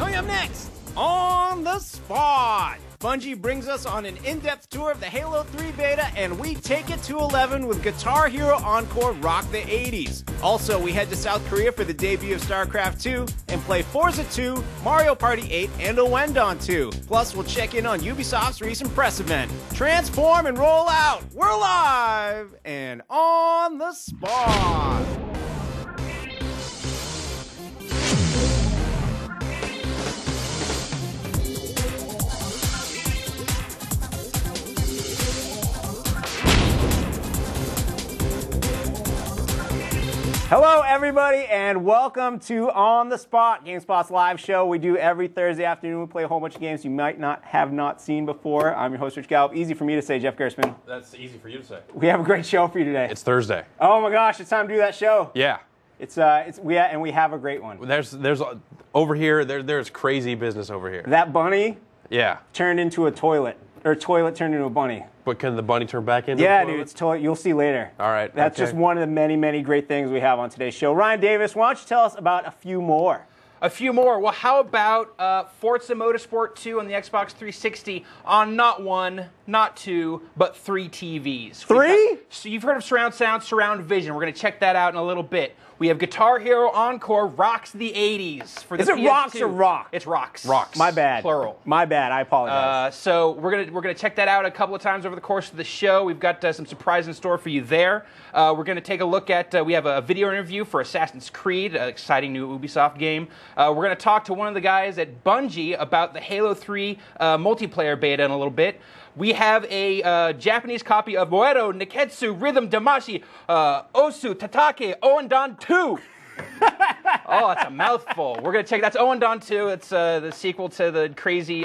Coming up next, On the Spot. Bungie brings us on an in-depth tour of the Halo 3 beta, and we take it to 11 with Guitar Hero Encore Rock the 80s. Also, we head to South Korea for the debut of StarCraft 2 and play Forza 2, Mario Party 8, and Owendon 2. Plus, we'll check in on Ubisoft's recent press event. Transform and roll out. We're live and on the spot. Hello, everybody, and welcome to On the Spot, GameSpot's live show. We do every Thursday afternoon. We play a whole bunch of games you might not have seen before. I'm your host, Rich Gallup. Easy for me to say, Jeff Gerstmann. That's easy for you to say. We have a great show for you today. It's Thursday. Oh my gosh, it's time to do that show. Yeah. We have a great one. There's over here. There's crazy business over here. That bunny. Yeah. Turned into a toilet, or toilet turned into a bunny. But can the bunny turn back into a Yeah, toilet? dude, it's toilet. You'll see later. All right. That's just one of the many, many great things we have on today's show. Ryan Davis, why don't you tell us about a few more? A few more. Well, how about Forza Motorsport 2 on the Xbox 360 on not one, not two, but 3 TVs. Three? So you've heard of surround sound, surround vision. We're going to check that out in a little bit. We have Guitar Hero Encore Rocks the 80s for the PS2. Is it rocks or rock? It's rocks. Rocks. My bad. Plural. My bad. I apologize. So we're gonna check that out a couple of times over the course of the show. We've got some surprise in store for you there. We're gonna take a look at. We have a video interview for Assassin's Creed, an exciting new Ubisoft game. We're gonna talk to one of the guys at Bungie about the Halo 3 multiplayer beta in a little bit. We have a Japanese copy of Moero Neketsu Rhythm Damashi Osu Tatake Owendon 2. Oh, that's a mouthful. We're going to check. That's Owendon 2. It's the sequel to the crazy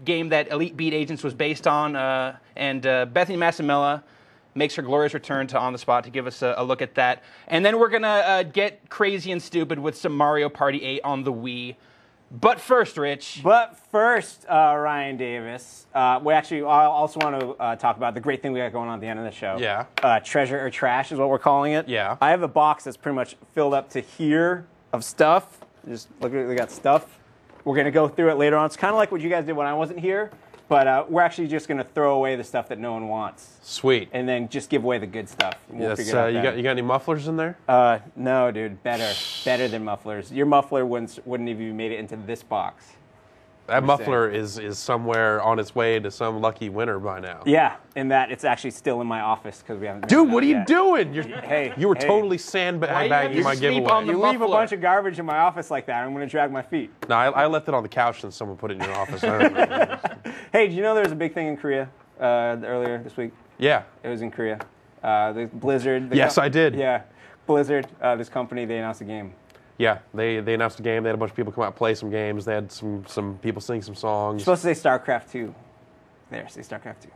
game that Elite Beat Agents was based on. And Bethany Massimilla makes her glorious return to On the Spot to give us a look at that. And then we're going to get crazy and stupid with some Mario Party 8 on the Wii. But first, Rich. Ryan Davis. I also want to talk about the great thing we got going on at the end of the show. Yeah. Treasure or trash is what we're calling it. Yeah. I have a box that's pretty much filled up to here of stuff. Just look at it, we got stuff. We're going to go through it later on. It's kind of like what you guys did when I wasn't here. But we're actually just going to throw away the stuff that no one wants. Sweet. And then just give away the good stuff. We'll figure it out you got any mufflers in there? No, dude. Better than mufflers. Your muffler wouldn't have even made it into this box. That muffler is somewhere on its way to some lucky winner by now. Yeah, and that it's actually still in my office because we haven't. Dude, what are you doing? You were totally sandbagging my giveaway. You leave a bunch of garbage in my office like that, I'm going to drag my feet. No, I left it on the couch and someone put it in your office. I don't know. Hey, did you know there was a big thing in Korea earlier this week? Yeah. It was in Korea. The Blizzard. Yes, I did. Yeah, Blizzard, this company, they announced a game. Yeah, they announced a game. They had a bunch of people come out and play some games. They had some people sing some songs. You're supposed to say StarCraft 2. There, say StarCraft 2.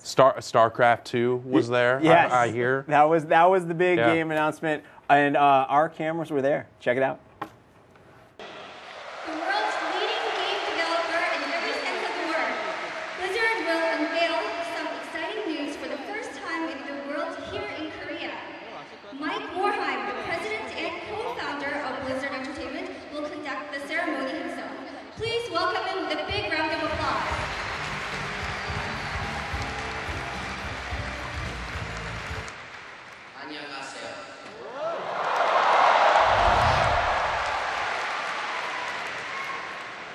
StarCraft 2 was there. Yes. I hear. That was the big game announcement, and our cameras were there. Check it out. The world's leading game developer in every sense of the word, Blizzard will unveil some exciting news for the first time in the world here in Korea. Mike Morhaime, the president and co-founder of Blizzard Entertainment, will conduct the ceremony himself. Please welcome him with a big round of applause.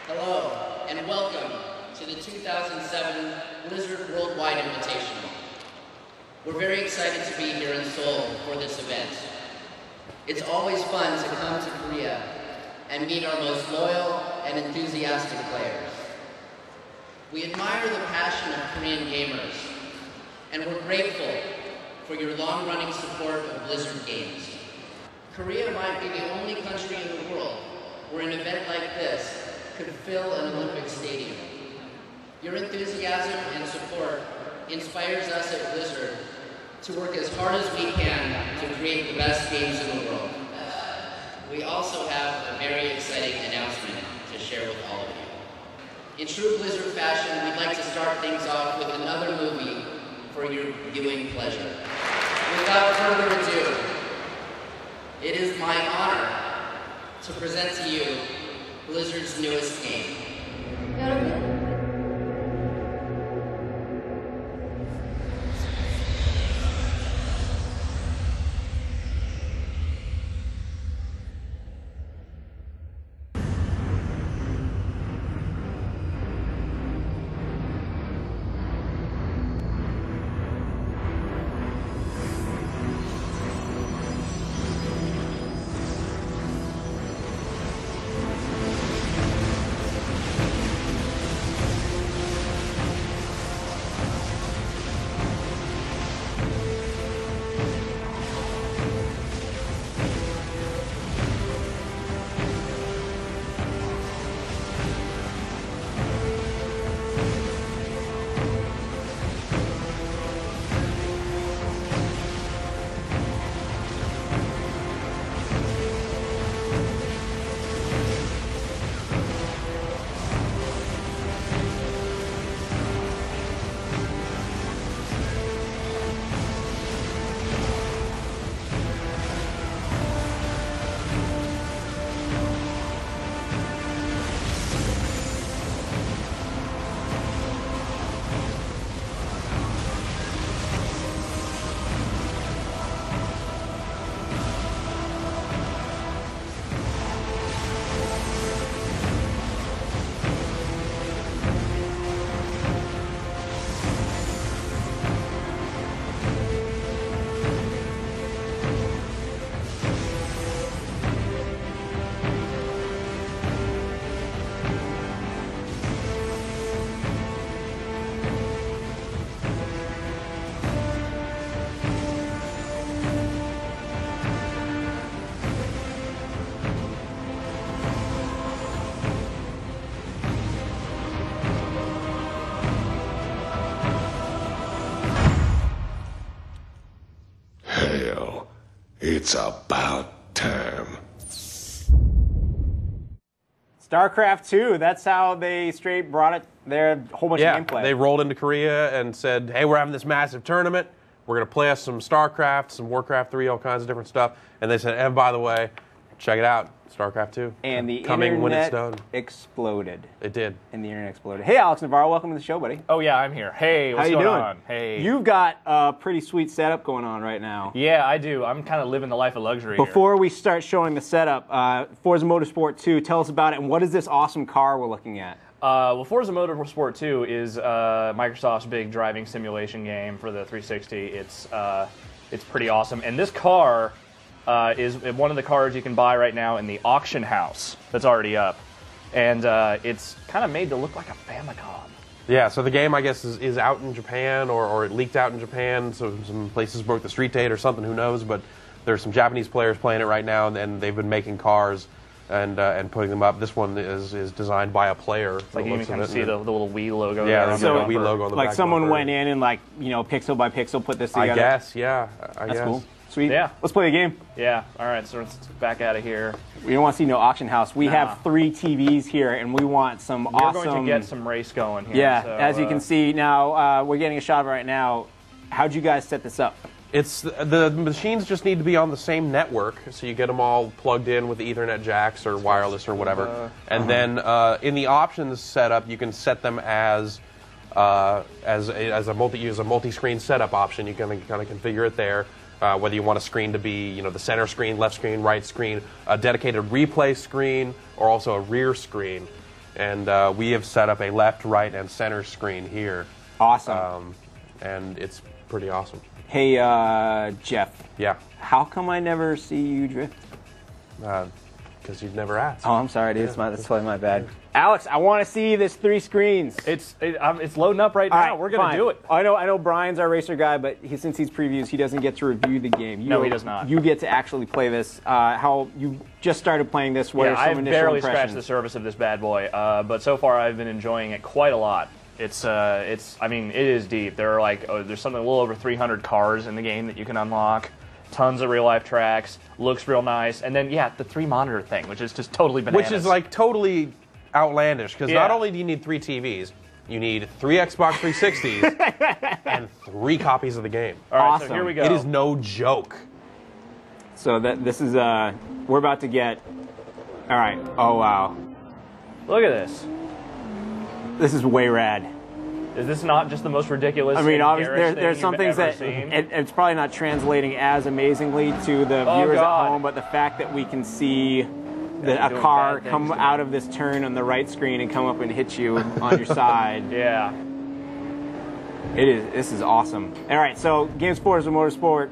Hello, and welcome to the 2007 Blizzard Worldwide Invitational. We're very excited to be here in Seoul for this event. It's always fun to come to Korea and meet our most loyal and enthusiastic players. We admire the passion of Korean gamers, and we're grateful for your long-running support of Blizzard games. Korea might be the only country in the world where an event like this could fill an Olympic stadium. Your enthusiasm and support inspires us at Blizzard to work as hard as we can to create the best games in the world. We also have a very exciting announcement to share with all of you. In true Blizzard fashion, we'd like to start things off with another movie for your viewing pleasure. Without further ado, it is my honor to present to you Blizzard's newest game. It's about time. StarCraft 2, that's how they straight brought it there, a whole bunch of gameplay. They rolled into Korea and said, hey, we're having this massive tournament. We're going to play us some StarCraft, some Warcraft 3, all kinds of different stuff. And they said, and by the way, check it out, StarCraft 2. And the coming when it's done. Exploded. It did. And the internet exploded. Hey, Alex Navarro, welcome to the show, buddy. Oh, yeah, I'm here. Hey, what's How you going doing? on? Hey. You've got a pretty sweet setup going on right now. Yeah, I do. I'm kind of living the life of luxury Before we start showing the setup, Forza Motorsport 2, tell us about it, and what is this awesome car we're looking at? Well, Forza Motorsport 2 is Microsoft's big driving simulation game for the 360. It's pretty awesome. And this car is one of the cars you can buy right now in the auction house that's already up. And it's kind of made to look like a Famicom. Yeah, so the game, I guess, is out in Japan, or it leaked out in Japan, so some places broke the street date or something, who knows, but there's some Japanese players playing it right now, and they've been making cars and putting them up. This one is designed by a player. Like you can kind of see the little Wii logo yeah, there. there's So, a Wii logo on the like back someone bumper. went in and, like, you know, pixel by pixel put this together? I guess, yeah. That's cool. Sweet. Yeah. Let's play a game. Yeah, all right, so let's back out of here. We don't want to see no auction house. We have 3 TVs here, and we want some awesome... We're going to get some race going here. Yeah, so, as you can see now, we're getting a shot of it right now. How'd you guys set this up? It's the machines just need to be on the same network, so you get them all plugged in with the Ethernet jacks or wireless or whatever. And then in the options setup, you can set them as a multi-screen setup option. You can kind of configure it there. Whether you want a screen to be, you know, the center screen, left screen, right screen, a dedicated replay screen, or also a rear screen. And we have set up a left, right, and center screen here. Awesome. And it's pretty awesome. Hey, Jeff. Yeah. How come I never see you drift? Because you've never asked. Oh, I'm sorry, dude. That's totally my bad. Alex, I want to see this 3 screens. It's loading up right now. All right, We're going to do it. I know Brian's our racer guy, but since he's previews, he doesn't get to review the game. No, he does not. You get to actually play this. How you just started playing this? What are some I've initial barely impressions? scratched the surface of this bad boy, but so far I've been enjoying it quite a lot. I mean, it is deep. There are there's something a little over 300 cars in the game that you can unlock. Tons of real life tracks. Looks real nice. And then, yeah, the 3 monitor thing, which is just totally bananas. Which is like totally outlandish, because not only do you need 3 TVs, you need 3 Xbox 360s and 3 copies of the game. All right, Awesome. so here we go. It is no joke. So this is we're about to get. All right. Oh wow. Look at this. This is way rad. Is this not just the most ridiculous? I mean, obviously, there's thing some you've things ever that seen? it's probably not translating as amazingly to the Oh, viewers God. at home, but the fact that we can see you're a doing car bad things come to me. out of this turn on the right screen and come up and hit you on your side. Yeah. This is awesome. All right, so Game Sports and Motorsport,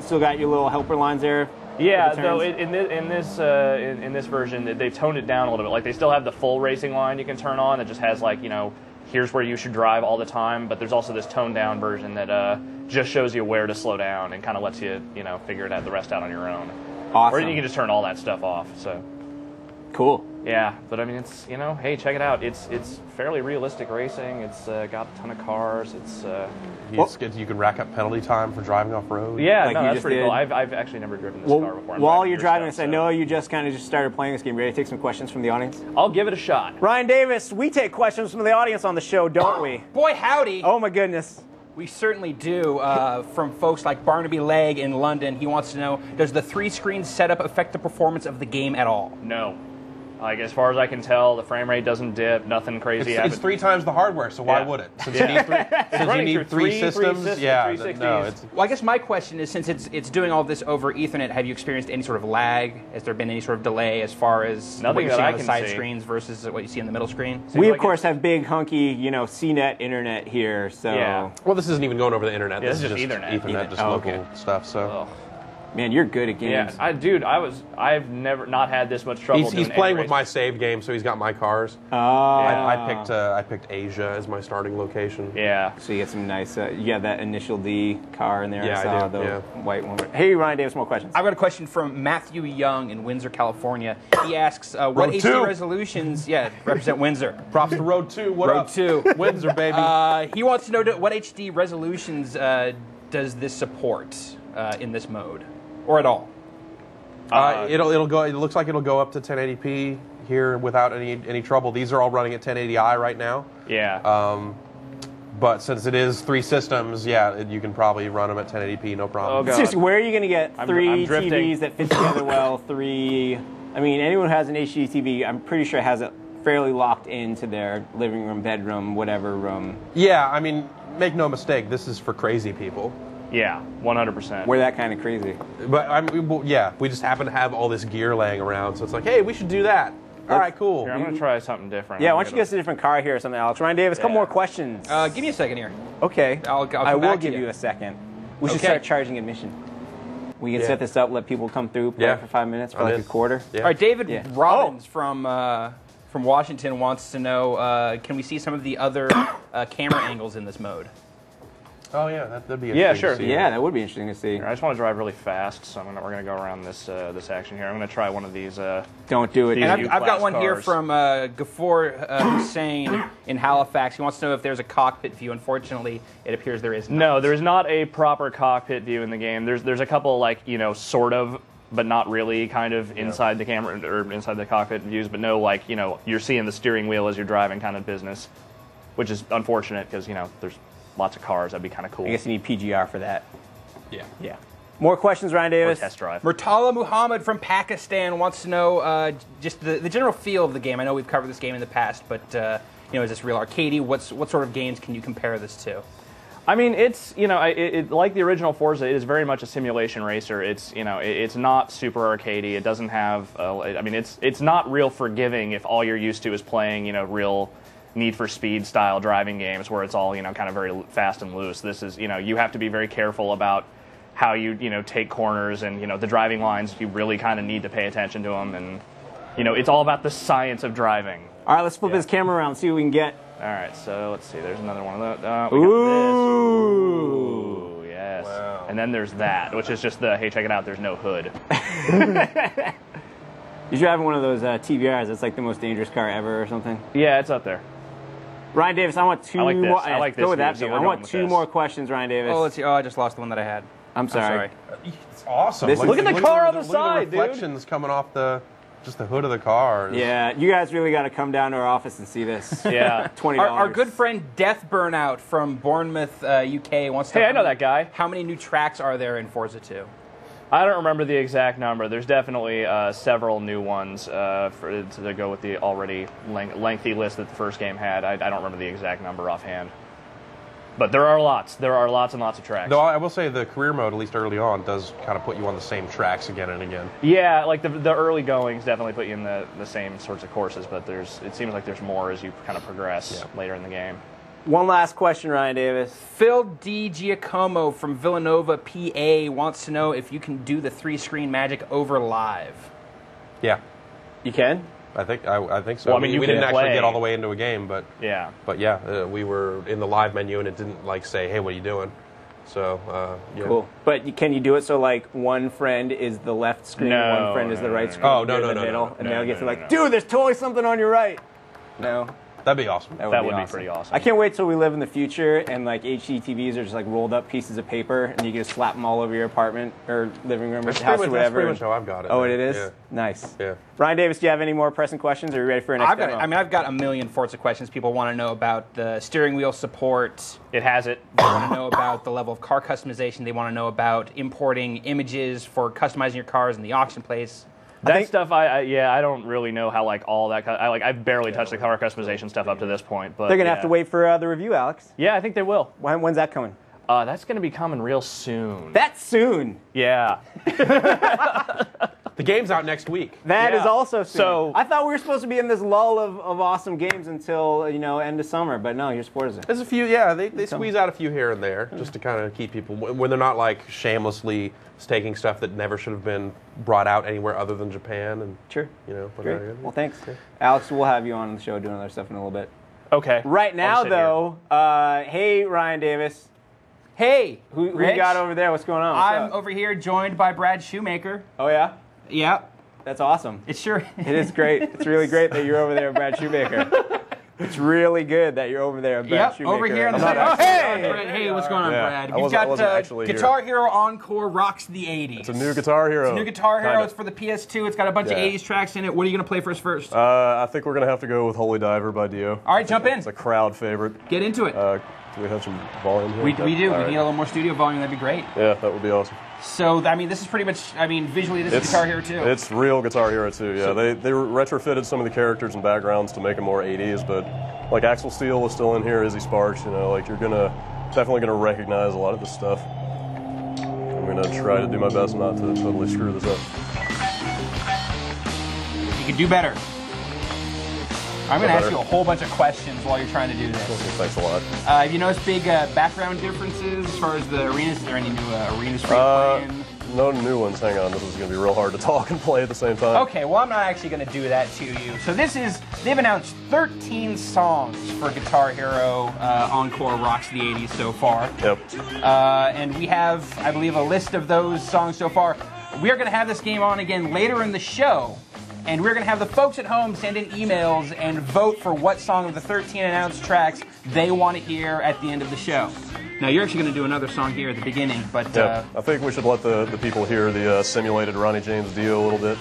still got your little helper lines there? Yeah, with the though turns? in this version, they've toned it down a little bit. Like, they still have the full racing line you can turn on that just has, like, you know, here's where you should drive all the time, but there's also this toned down version that just shows you where to slow down and kind of lets you, you know, figure the rest out on your own. Awesome. Or you can just turn all that stuff off. So Cool. yeah, but I mean, it's, you know, hey, check it out. It's fairly realistic racing. It's got a ton of cars. You can rack up penalty time for driving off road. Yeah, Like no, you that's just pretty did. cool. I've actually never driven this car before. I'm While you're your driving this, stuff, I so know you just kind of just started playing this game. Ready to take some questions from the audience? I'll give it a shot. Ryan Davis, we take questions from the audience on the show, don't we? Boy, howdy. Oh my goodness. We certainly do. From folks like Barnaby Legg in London, he wants to know, does the 3-screen setup affect the performance of the game at all? No. Like, as far as I can tell, the frame rate doesn't dip, nothing crazy It's happens. 3 times the hardware, so why Yeah. would it? Since Yeah. you need three, since you running need through three three systems, systems, yeah, 360s. no, it's Well, I guess my question is, since it's doing all this over Ethernet, have you experienced any sort of lag? Has there been any sort of delay as far as Nothing what you're that seeing I on the can side see. screens versus what you see in the middle screen? Seems We, of like course, have big, hunky, CNET internet here, so... Yeah. well, this isn't even going over the internet. Yeah, this this is is just just Ethernet, just Oh, local okay. stuff. So Ugh. Man, you're good at Yeah, games. I've never not had this much trouble. he's doing playing any with my racing. save game, so he's got my cars. Ah. I picked Asia as my starting location. Yeah. So you get some nice, you got that initial D car in there. Yeah, I I saw do, the yeah. white one. Hey, Ryan Davis, more questions. I've got a question from Matthew Young in Windsor, California. He asks, what Road HD 2. resolutions, represent Windsor. Props to Road 2. What Road up? 2. Windsor, baby. He wants to know what HD resolutions does this support in this mode, or at all? It'll go. It looks like it'll go up to 1080p here without any trouble. These are all running at 1080i right now. Yeah. But since it is 3 systems, you can probably run them at 1080p, no problem. Oh, God. Seriously, where are you going to get I'm 3 drifting. TVs that fit together well? 3. I mean, anyone who has an HD TV, I'm pretty sure has it fairly locked into their living room, bedroom, whatever room. Yeah, I mean, make no mistake, this is for crazy people. Yeah. 100%. We're that kind of crazy. But we just happen to have all this gear laying around, so it's like, hey, we should do that. All right, cool. Here, I'm gonna try something different. Yeah, why don't you get us a different car here or something, Alex? Ryan Davis, couple Yeah. more questions. Give me a second here. Okay. I'll come I will back to give you. you a second. We should Okay. start charging admission. We can Yeah. set this up, let people come through, play Yeah. for 5 minutes for I'm like in. a quarter. Yeah. All right, David Yeah. Robbins from Washington wants to know, can we see some of the other camera angles in this mode? Oh yeah, that'd be Yeah, interesting sure. to see. Yeah, that would be interesting to see. Here, I just want to drive really fast, so we're gonna go around this action here. I'm gonna try one of these. Don't do it. These And U I've got class one here cars. from Ghaffar Hussein in Halifax. He wants to know if there's a cockpit view. Unfortunately, it appears there is not. No, there's not a proper cockpit view in the game. There's a couple, like, sort of, but not really, kind of inside the camera or inside the cockpit views. But no, like, you're seeing the steering wheel as you're driving, kind of business, which is unfortunate because there's lots of cars. That'd be kind of cool. I guess you need PGR for that. Yeah. Yeah. More questions, Ryan Or Davis? test drive. Murtala Muhammad from Pakistan wants to know just the general feel of the game. I know we've covered this game in the past, but is this real arcadey? What sort of games can you compare this to? I mean, it's like the original Forza. It is very much a simulation racer. It's it's not super arcadey. It doesn't have. It's not real forgiving if all you're used to is playing real Need for Speed style driving games where it's all kind of very fast and loose. This is you have to be very careful about how you take corners and the driving lines. You really kind of need to pay attention to them, and it's all about the science of driving. All right, let's flip his camera around, see what we can get. All right, so let's see. There's another one of those. We got Ooh. this. Ooh, yes. Wow. And then there's that, which is just the, hey, check it out, there's no hood. You're driving one of those TVRs. That's like the most dangerous car ever or something. Yeah, it's up there. Ryan Davis, I want 2 I like this. more. I like Go this with that view, so view. we're I going want with 2 this. more questions, Ryan Davis. Oh, let's see. Oh, I just lost the one that I had. I'm sorry. It's awesome. This is- Look at the car on the look side, at dude. the reflections coming off the hood of the car. Yeah, you guys really got to come down to our office and see this. Yeah. $20. Our good friend Death Burnout from Bournemouth, UK wants to Hey, I know that guy. How many new tracks are there in Forza 2? I don't remember the exact number. There's definitely several new ones to go with the already lengthy list that the first game had. I don't remember the exact number offhand. But there are lots. There are lots and lots of tracks. Though I will say the career mode, at least early on, does kind of put you on the same tracks again and again. Yeah, like the early goings definitely put you in the same sorts of courses, but it seems like there's more as you kind of progress later in the game. One last question, Ryan Davis. Phil D. Giacomo from Villanova, PA, wants to know if you can do the 3-screen magic over live. Yeah. You can? I think so. Well, I mean, we didn't actually get all the way into a game, but we were in the live menu and it didn't like say, "Hey, what are you doing?" So cool. But can you do it so like one friend is the left screen, one friend is the right screen? Oh, no, and they'll get to like, dude, there's totally something on your right. No. That'd be awesome. That would be pretty awesome. I can't wait till we live in the future and like HD TVs are just like rolled up pieces of paper and you can just slap them all over your apartment or living room or house or whatever. That's pretty much how I've got it. Oh, it is? Yeah. Nice. Yeah. Ryan Davis, do you have any more pressing questions? Are you ready for your next demo? I've got a million Forza questions. People want to know about the steering wheel support. It has it. They want to know about the level of car customization. They want to know about importing images for customizing your cars in the auction place. That stuff, I don't really know how like all that. I've barely touched the car customization stuff up to this point. But they're gonna have to wait for the review, Alex. Yeah, I think they will. When's that coming? That's gonna be coming real soon. That's soon. Yeah. The game's out next week. That is also soon. So I thought we were supposed to be in this lull of awesome games until end of summer, but no, here's Forza. There's a few, they squeeze out a few here and there just to kind of keep people when they're not like shamelessly taking stuff that never should have been brought out anywhere other than Japan and Sure. Great. Well, thanks, Alex. We'll have you on the show doing other stuff in a little bit. Okay. Right now, though, hey Ryan Davis. Hey, who you got over there? What's going on? I'm over here joined by Brad Shoemaker. Oh yeah. Yeah. That's awesome. It sure It is great. It's really great that you're over there, Brad Shoemaker. It's really good that you're over there, Brad Shoemaker. Over here on the side. Hey, what's going on, Brad? You've got Guitar Hero Encore Rocks the 80s. It's a new Guitar Hero. It's a new Guitar Hero. It's for the PS2. It's got a bunch of 80s tracks in it. What are you going to play for us first? I think we're going to have to go with Holy Diver by Dio. All right, jump in. It's a crowd favorite. Get into it. Do we have some volume here? We do. All We need right. a little more studio volume. That'd be great. Yeah, that would be awesome. So, I mean, this is pretty much, visually this is Guitar Hero 2. It's real Guitar Hero 2, yeah. They retrofitted some of the characters and backgrounds to make them more 80s, but like Axel Steele was still in here, Izzy Sparks, like you're definitely gonna recognize a lot of this stuff. I'm gonna try to do my best not to totally screw this up. You can do better. I'm going to ask you a whole bunch of questions while you're trying to do this. Thanks a lot. Have you noticed big background differences as far as the arenas? Is there any new arenas for you to play in? No new ones. Hang on, this is going to be real hard to talk and play at the same time. Okay, well, I'm not actually going to do that to you. So they've announced 13 songs for Guitar Hero Encore Rocks the 80s so far. Yep. And we have, I believe, a list of those songs so far. We are going to have this game on again later in the show. And we're going to have the folks at home send in emails and vote for what song of the 13 announced tracks they want to hear at the end of the show. Now, you're actually going to do another song here at the beginning, but... I think we should let the people hear the simulated Ronnie James Dio a little bit.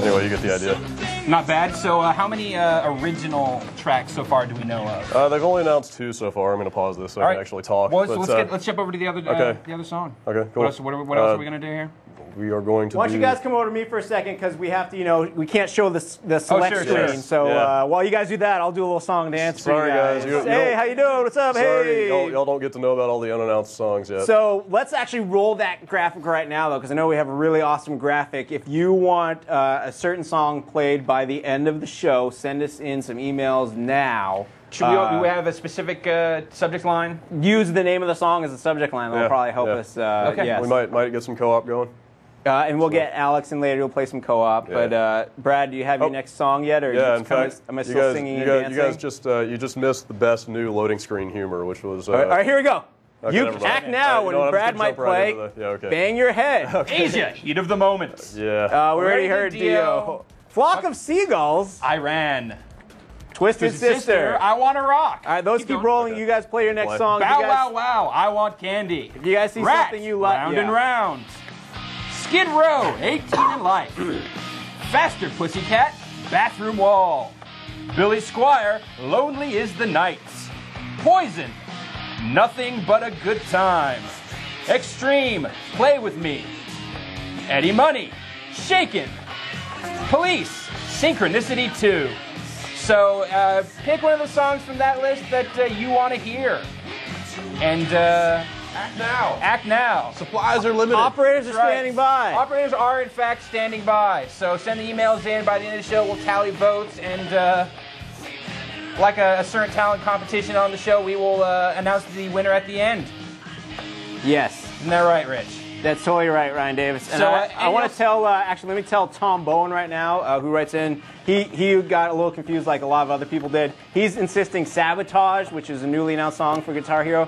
Anyway, you get the idea. Not bad. So how many original tracks so far do we know of? They've only announced 2 so far. I'm going to pause this so I can actually talk. Well, let's jump over to the other song. Okay, cool. What else are we going to do here? We are going to Why don't you guys come over to me for a second, because we have to, we can't show the select screen. Yes. So while you guys do that, I'll do a little song dance for you guys. Hey, how you doing? What's up? Sorry, hey. y'all don't get to know about all the unannounced songs yet. So let's actually roll that graphic right now, though, because I know we have a really awesome graphic. If you want a certain song played by the end of the show, send us in some emails now. Should we have a specific subject line? Use the name of the song as a subject line. That'll probably help us. Okay. Yes. We might get some co-op going. And we'll get Alex in later. We'll play some co-op. Yeah. But Brad, do you have your next song yet, or in fact, am I still singing and dancing? You guys just missed the best new loading screen humor, which was. All right, here we go. Okay, you act now when Brad might play. Bang your head. Asia, heat of the moment. Yeah. We already heard Dio. Flock of Seagulls. Iran. Twisted Sister. I Want to Rock. All right, those keep rolling. Okay. You guys play your next song. Bow Wow Wow. I Want Candy. If you guys see Rat, something you like, Round and Round. Skid Row, 18 in life. Faster Pussycat, bathroom wall. Billy Squire, lonely is the night. Poison, nothing but a good time. Extreme, play with me. Eddie Money, shaken. Police, synchronicity 2. So pick one of the songs from that list that you want to hear. And Act now. Act now. Supplies are limited. Operators are That's right. standing by. Operators are, in fact, standing by. So send the emails in. By the end of the show, we'll tally votes. And like a certain talent competition on the show, we will announce the winner at the end. Yes. Isn't that right, Rich? That's totally right, Ryan Davis. And So, I want to tell, actually, let me tell Tom Bowen right now, who writes in. He got a little confused like a lot of other people did. He's insisting Sabotage, which is a newly announced song for Guitar Hero.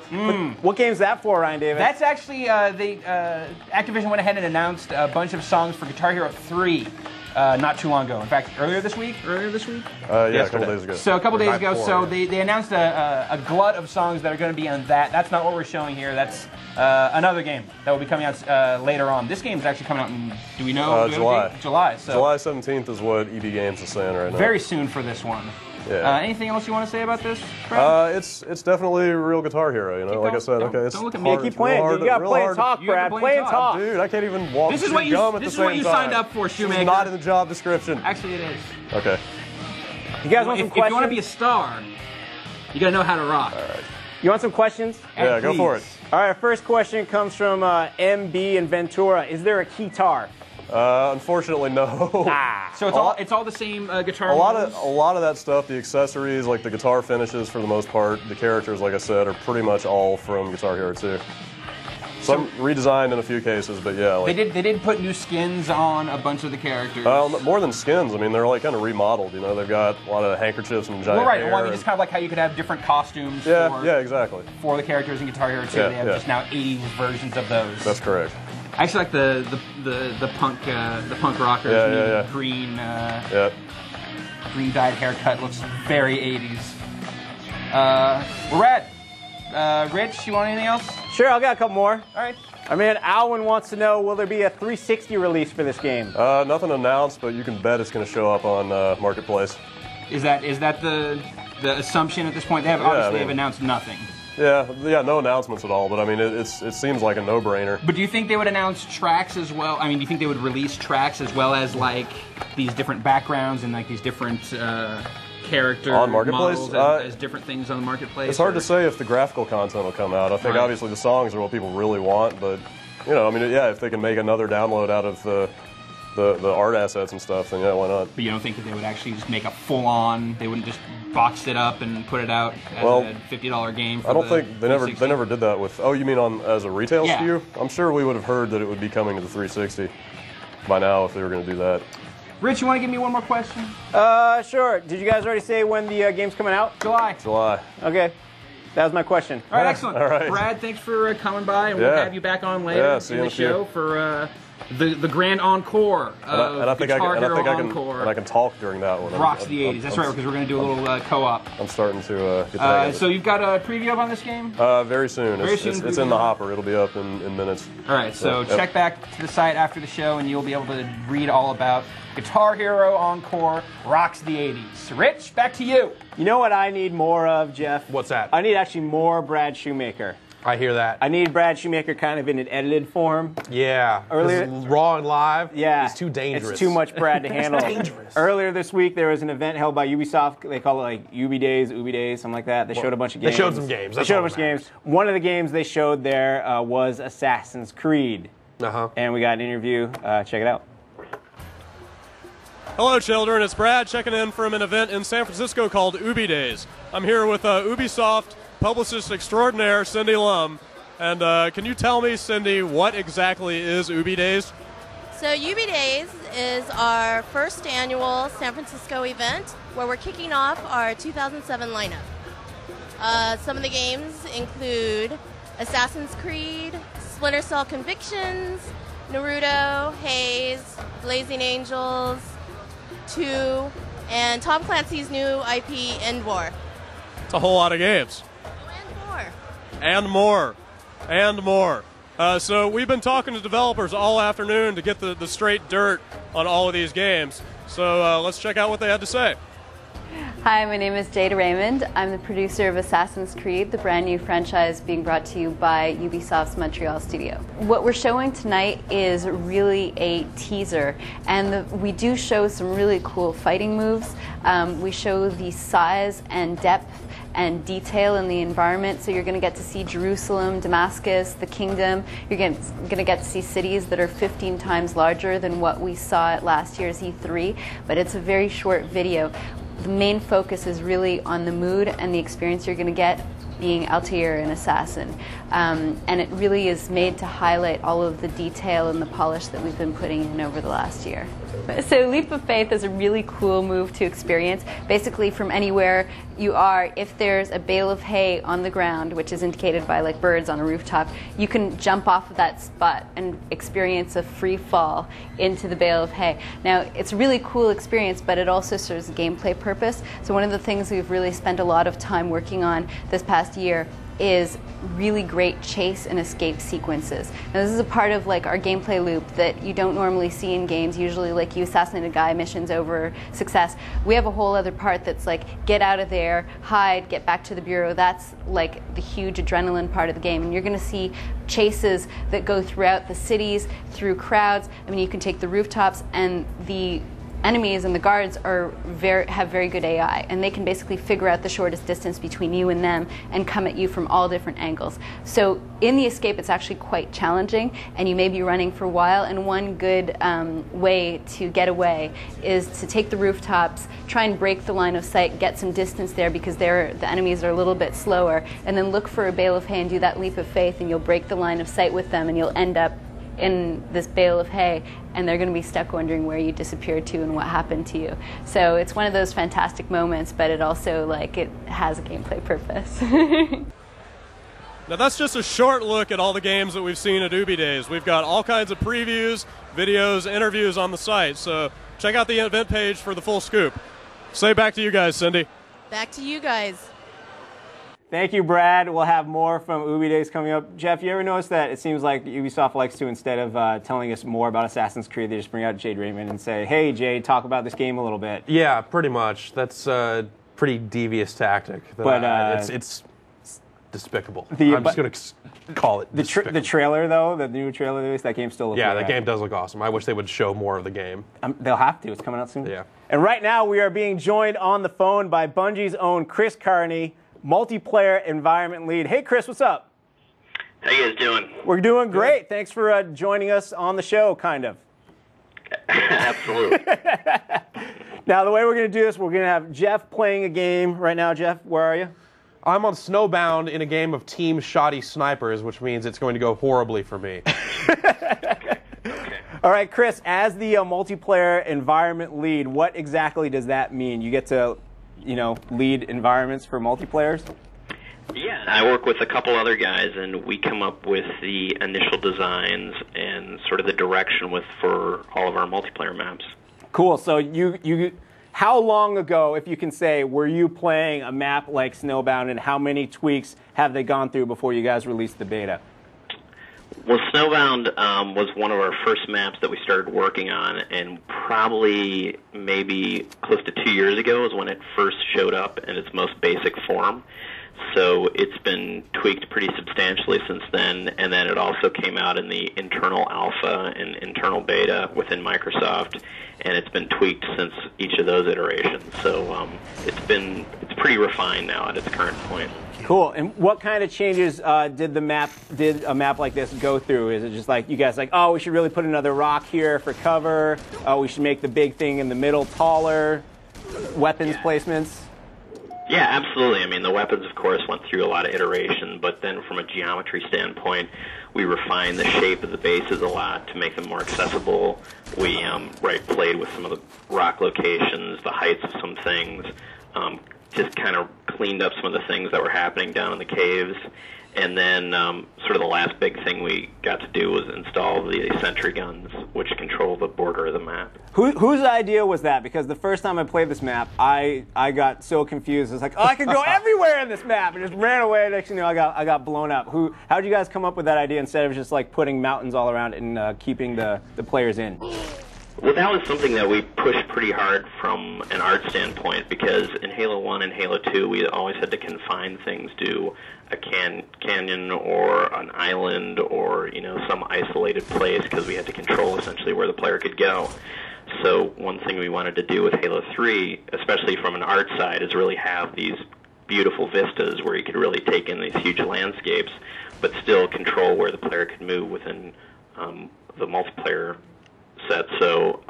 What game's that for, Ryan Davis? That's actually, Activision went ahead and announced a bunch of songs for Guitar Hero 3 not too long ago. In fact, earlier this week? Yeah, a couple days ago. So a couple days ago, before, so yeah. they announced a glut of songs that are going to be on that. That's not what we're showing here. That's another game that will be coming out later on. This game is actually coming out in, do we know? Do we have a July. date? July. So July 17th is what EB Games is saying right now. very soon for this one. Yeah. Anything else you want to say about this, Brad? It's definitely a real Guitar Hero, you know. Like I said, Don't- it's don't look at me. hard, Keep it's real playing. hard, You got to real play and hard. talk, You have to Brad. play Play and and talk. talk. Dude, I can't even walk This is and what chew you- gum at this the is what same you time. signed up for, This is Shoemaker. not in the job description. Actually, it is. Okay. You guys want some If you want to questions? be a star, you got to know how to rock. You want some questions? Yeah, go for it. All right, our first question comes from MB in Ventura. Is there a keytar? Unfortunately, no. So it's all the same guitar. A lot models? of that stuff, the accessories, like the guitar finishes for the most part, the characters, like I said, are pretty much all from Guitar Hero 2. Some redesigned in a few cases, but yeah. Like, They did put new skins on a bunch of the characters. more than skins. I mean, they're like kind of remodeled. You know, they've got a lot of handkerchiefs and giant Well, right. hair. Well, I mean, it's kind of like how you could have different costumes yeah, exactly. for the characters in Guitar Hero 2. Yeah, They have yeah. just now 80s versions of those. That's correct. I actually like the punk rockers. Yeah. Green Yeah. green dyed haircut looks very 80s. We're rad. Rich, you want anything else? Sure, I got a couple more. All right. Our man Alwyn wants to know, will there be a 360 release for this game? Nothing announced, but you can bet it's going to show up on Marketplace. Is that the assumption at this point? They have they've announced nothing. Yeah, no announcements at all. But I mean, it seems like a no-brainer. But do you think they would announce tracks as well? I mean, do you think they would release tracks as well as like these different backgrounds and like these different character On Marketplace? models as different things on the Marketplace? It's hard to say if the graphical content will come out. I think Right. obviously the songs are what people really want, but you know, I mean, yeah, if they can make another download out of the art assets and stuff, then yeah, why not? But you don't think that they would actually just make a full-on? They wouldn't just box it up and put it out as Well, a $50 game. For I don't the think they never 360? did that with. Oh, you mean on as a retail Yeah. SKU? I'm sure we would have heard that it would be coming to the 360 by now if they were going to do that. Rich, you want to give me one more question? Sure. Did you guys already say when the game's coming out? July. July. Okay. That was my question. All right, excellent. All right. Brad, thanks for coming by, and we'll Yeah. have you back on later Yeah, see in you the in a few. show for the grand encore of And I think Guitar Hero I Encore. can talk during that one. Rocks the 80s. That's right, because we're going to do a little co-op. I'm starting to get the hang of it. So you've got a preview up on this game? Very soon. Very It's soon, it's in the hopper. It'll be up in minutes. All right, so Yep. check back to the site after the show, and you'll be able to read all about Guitar Hero Encore Rocks the 80s. Rich, back to you. You know what I need more of, Jeff? What's that? I need actually more Brad Shoemaker. I hear that. I need Brad Shoemaker kind of in an edited form. Yeah. Earlier- This raw and live. Yeah. It's too dangerous. It's too much Brad to handle. dangerous. Earlier this week, there was an event held by Ubisoft. They call it like Ubi Days, something like that. They showed a bunch of they games. showed some games. They That's showed a all bunch of that games. One of the games they showed there was Assassin's Creed. Uh-huh. And we got an interview. Check it out. Hello, children. It's Brad checking in from an event in San Francisco called Ubi Days. I'm here with Ubisoft publicist extraordinaire Cindy Lum. And can you tell me, Cindy, what exactly is Ubi Days? So Ubi Days is our first annual San Francisco event where we're kicking off our 2007 lineup. Some of the games include Assassin's Creed, Splinter Cell Convictions, Naruto, Haze, Blazing Angels, 2, and Tom Clancy's new IP, Encore. It's a whole lot of games. And more. And more. And more. So we've been talking to developers all afternoon to get the straight dirt on all of these games. So let's check out what they had to say. Hi, my name is Jada Raymond. I'm the producer of Assassin's Creed, the brand new franchise being brought to you by Ubisoft's Montreal studio. What we're showing tonight is really a teaser, and we do show some really cool fighting moves. We show the size and depth and detail in the environment, so you're going to get to see Jerusalem, Damascus, the Kingdom. You're going to get to see cities that are 15 times larger than what we saw at last year's E3, but it's a very short video. The main focus is really on the mood and the experience you're going to get being Altair, an assassin. And it really is made to highlight all of the detail and the polish that we've been putting in over the last year. So Leap of Faith is a really cool move to experience. Basically, from anywhere you are, if there's a bale of hay on the ground, which is indicated by like birds on a rooftop, you can jump off of that spot and experience a free fall into the bale of hay. Now, it's a really cool experience, but it also serves a gameplay purpose. So one of the things we've really spent a lot of time working on this past year is really great chase and escape sequences. Now, this is a part of like our gameplay loop that you don't normally see in games. Usually, like, you assassinate a guy, missions over, success. We have a whole other part that's like get out of there, hide, get back to the bureau. That's like the huge adrenaline part of the game, and you're going to see chases that go throughout the cities, through crowds. I mean, you can take the rooftops, and the enemies and the guards have very good AI, and they can basically figure out the shortest distance between you and them and come at you from all different angles. So in the escape, it's actually quite challenging, and you may be running for a while, and one good way to get away is to take the rooftops, try and break the line of sight, get some distance there because the enemies are a little bit slower, and then look for a bale of hay and do that leap of faith, and you'll break the line of sight with them, and you'll end up in this bale of hay, and they're going to be stuck wondering where you disappeared to and what happened to you. So it's one of those fantastic moments, but it also, like, it has a gameplay purpose. Now that's just a short look at all the games that we've seen at Ubi Days. We've got all kinds of previews, videos, interviews on the site, so check out the event page for the full scoop. Say back to you guys, Cindy. Back to you guys. Thank you, Brad. We'll have more from Ubi Days coming up. Jeff, you ever notice that it seems like Ubisoft likes to, instead of telling us more about Assassin's Creed, they just bring out Jade Raymond and say, hey, Jade, talk about this game a little bit. Yeah, pretty much. That's a pretty devious tactic. But it's despicable. I'm just going to call it despicable. The trailer, though, the new trailer release, that game still looks that game does look awesome. I wish they would show more of the game. They'll have to. It's coming out soon. Yeah. And right now, we are being joined on the phone by Bungie's own Chris Carney, multiplayer environment lead. Hey, Chris, what's up? How you guys doing? We're doing great. Thanks for joining us on the show, kind of. Absolutely. Now, the way we're going to do this, we're going to have Jeff playing a game right now. Jeff, where are you? I'm on Snowbound in a game of Team Shoddy Snipers, which means it's going to go horribly for me. Okay. All right, Chris, as the multiplayer environment lead, what exactly does that mean? You get to lead environments for multiplayers? Yeah, I work with a couple other guys, and we come up with the initial designs and sort of the direction for all of our multiplayer maps. Cool. So how long ago, if you can say, were you playing a map like Snowbound, and how many tweaks have they gone through before you guys released the beta? Well, Snowbound was one of our first maps that we started working on, and probably maybe close to 2 years ago is when it first showed up in its most basic form. So it's been tweaked pretty substantially since then, and then it also came out in the internal alpha and internal beta within Microsoft, and it's been tweaked since each of those iterations. So it's pretty refined now at its current point. Cool. And what kind of changes did a map like this go through? Is it just like you guys oh, we should really put another rock here for cover? Oh, we should make the big thing in the middle taller? Weapons placements? Yeah, absolutely. I mean, the weapons, of course, went through a lot of iteration, but then from a geometry standpoint, we refined the shape of the bases a lot to make them more accessible. We played with some of the rock locations, the heights of some things, just kind of cleaned up some of the things that were happening down in the caves, And then sort of the last big thing we got to do was install the sentry guns, which control the border of the map. Whose idea was that? Because the first time I played this map, I got so confused. It's like, oh, I could go everywhere in this map, and just ran away. Next thing you know, I got blown up. How did you guys come up with that idea instead of just like putting mountains all around it and keeping the players in? Well, that was something that we pushed pretty hard from an art standpoint, because in Halo 1 and Halo 2, we always had to confine things to a canyon or an island or, you know, some isolated place, because we had to control essentially where the player could go. So one thing we wanted to do with Halo 3, especially from an art side, is really have these beautiful vistas where you could really take in these huge landscapes, but still control where the player could move within the multiplayer set. So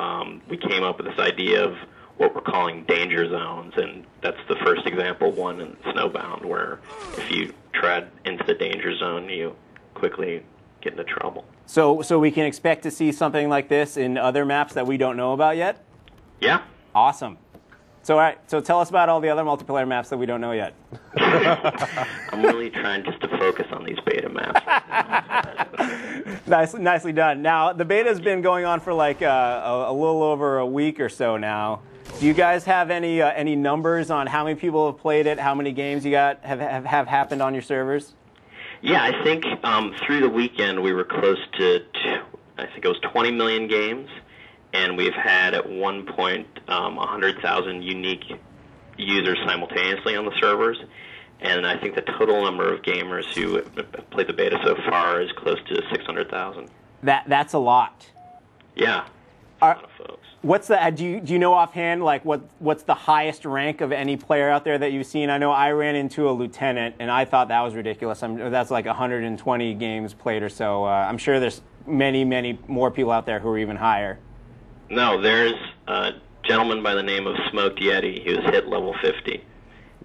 we came up with this idea of what we're calling danger zones, and that's the first example, one in Snowbound, where if you tread into the danger zone, you quickly get into trouble. So we can expect to see something like this in other maps that we don't know about yet? Yeah. Awesome. So, all right, so tell us about all the other multiplayer maps that we don't know yet. I'm really trying just to focus on these beta maps right now. Nicely done. Now, the beta's been going on for like a little over a week or so now. Do you guys have any numbers on how many people have played it, how many games you got have happened on your servers? Yeah, I think through the weekend we were close to, I think it was 20 million games, and we've had at one point 100,000 unique users simultaneously on the servers, and I think the total number of gamers who have played the beta so far is close to 600,000. That's a lot. Yeah, a lot of folks. What's the? Do you know offhand like what's the highest rank of any player out there that you've seen? I know I ran into a lieutenant, and I thought that was ridiculous. That's like 120 games played or so. I'm sure there's many more people out there who are even higher. No, there's a gentleman by the name of Smoked Yeti who's hit level 50,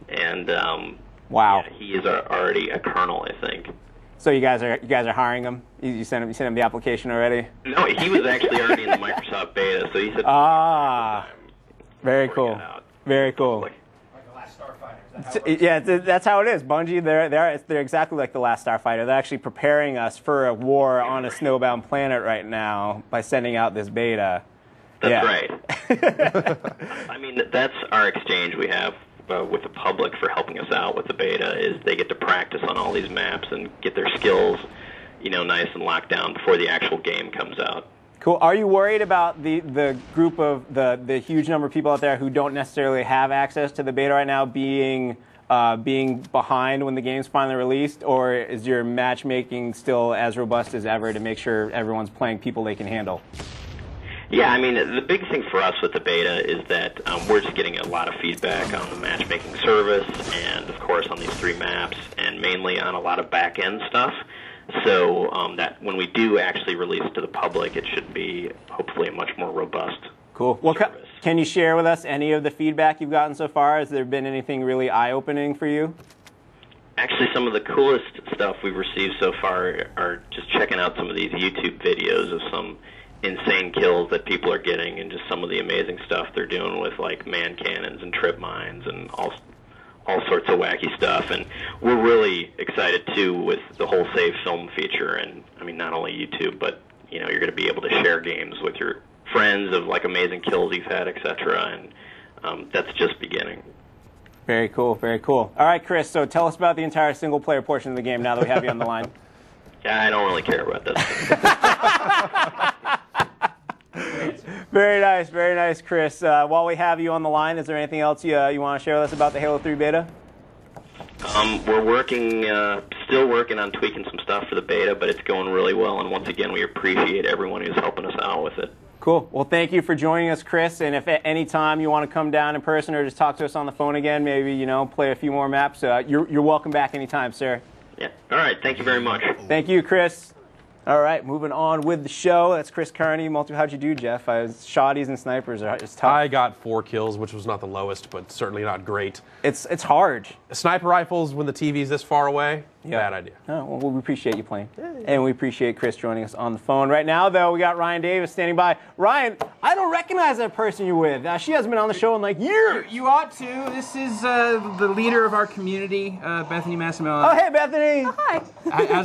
and wow, yeah, he is already a colonel, I think. So you guys are hiring him? You sent him the application already? No, he was actually already in the Microsoft beta, so he said. Very cool. Very cool. Like the last Starfighter. Yeah, that's how it is. Bungie, they're exactly like the last Starfighter. They're actually preparing us for a war on a snowbound planet right now by sending out this beta. That's right. I mean, that's our exchange we have with the public for helping us out with the beta, is they get to practice on all these maps and get their skills, you know, nice and locked down before the actual game comes out. Cool. Are you worried about the group of the huge number of people out there who don't necessarily have access to the beta right now being behind when the game's finally released, or is your matchmaking still as robust as ever to make sure everyone's playing people they can handle? Yeah, I mean, the big thing for us with the beta is that we're just getting a lot of feedback on the matchmaking service and, of course, on these 3 maps, and mainly on a lot of back-end stuff. So that when we do actually release to the public, it should be hopefully a much more robust Cool. Well, can you share with us any of the feedback you've gotten so far? Has there been anything really eye-opening for you? Actually, some of the coolest stuff we've received so far are just checking out some of these YouTube videos of some insane kills that people are getting, and just some of the amazing stuff they're doing with like man cannons and trip mines and all sorts of wacky stuff. And we're really excited too with the whole save film feature. And I mean, not only YouTube, but you know, you're going to be able to share games with your friends of like amazing kills you've had, etc. And that's just beginning. Very cool, very cool. All right, Chris, so tell us about the entire single-player portion of the game now that we have you on the line. Yeah, I don't really care about this. Very nice, Chris. While we have you on the line, is there anything else you want to share with us about the Halo 3 beta? We're still working on tweaking some stuff for the beta, but it's going really well, and once again, we appreciate everyone who's helping us out with it. Cool. Well, thank you for joining us, Chris, and if at any time you want to come down in person or just talk to us on the phone again, maybe, you know, play a few more maps, you're welcome back anytime, sir. Yeah. All right. Thank you very much. Thank you, Chris. All right, moving on with the show. That's Chris Kearney. How'd you do, Jeff? Shotties and snipers it's tough. I got 4 kills, which was not the lowest, but certainly not great. It's hard. Sniper rifles, when the TV's this far away, bad idea. Oh, well, we appreciate you playing. And we appreciate Chris joining us on the phone. Right now, though, we got Ryan Davis standing by. Ryan, I don't recognize that person you're with. She hasn't been on the show in like years. You ought to. This is the leader of our community, Bethany Massimillo. Oh, hey, Bethany. Oh, hi.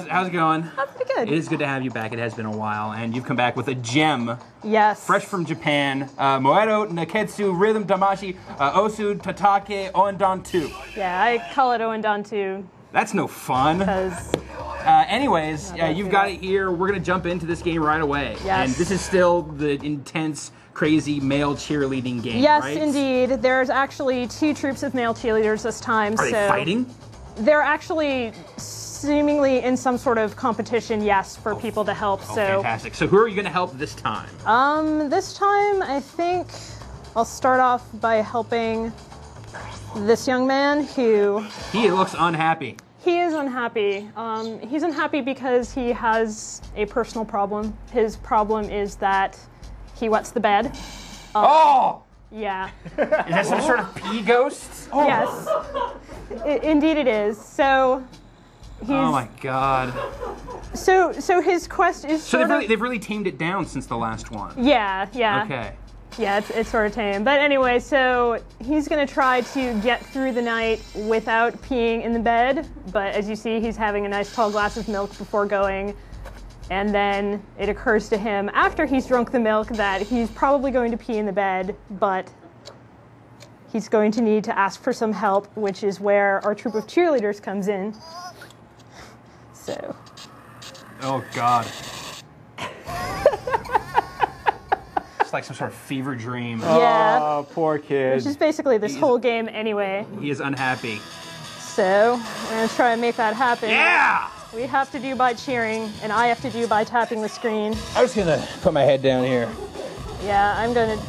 How's it going? That's pretty good. It is good to have you back. It has been a while. And you've come back with a gem. Yes. Fresh from Japan. Moedo Neketsu Rhythm Damashi Osu Tatake Oendan 2. Yeah, I call it Oendan 2. That's no fun. Anyways, you've got it here. We're going to jump into this game right away. Yes. And this is still the intense, crazy male cheerleading game, Yes, right? indeed. There's actually 2 troops of male cheerleaders this time. Are they fighting? They're actually seemingly in some sort of competition, yes, for people to help. Oh, fantastic. So who are you going to help this time? This time, I think I'll start off by helping this young man who... He looks unhappy. He is unhappy. He's unhappy because he has a personal problem. His problem is that he wets the bed. Oh! Yeah. Is that some sort of pee ghost? Oh. Yes. Indeed it is. So he's... Oh my god. So his quest is So they've really tamed it down since the last one. Yeah, yeah. Okay. Yeah, it's sort of tame. But anyway, so he's going to try to get through the night without peeing in the bed. But as you see, he's having a nice tall glass of milk before going. And then it occurs to him after he's drunk the milk that he's probably going to pee in the bed, but he's going to need to ask for some help, which is where our troop of cheerleaders comes in. So. Oh god. It's like some sort of fever dream. Yeah. Oh, poor kid. Which is basically this whole game anyway. He is unhappy. So, I'm going to try and make that happen. Yeah! We have to do by cheering, and I have to do by tapping the screen. I'm just going to put my head down here. Yeah, I'm going to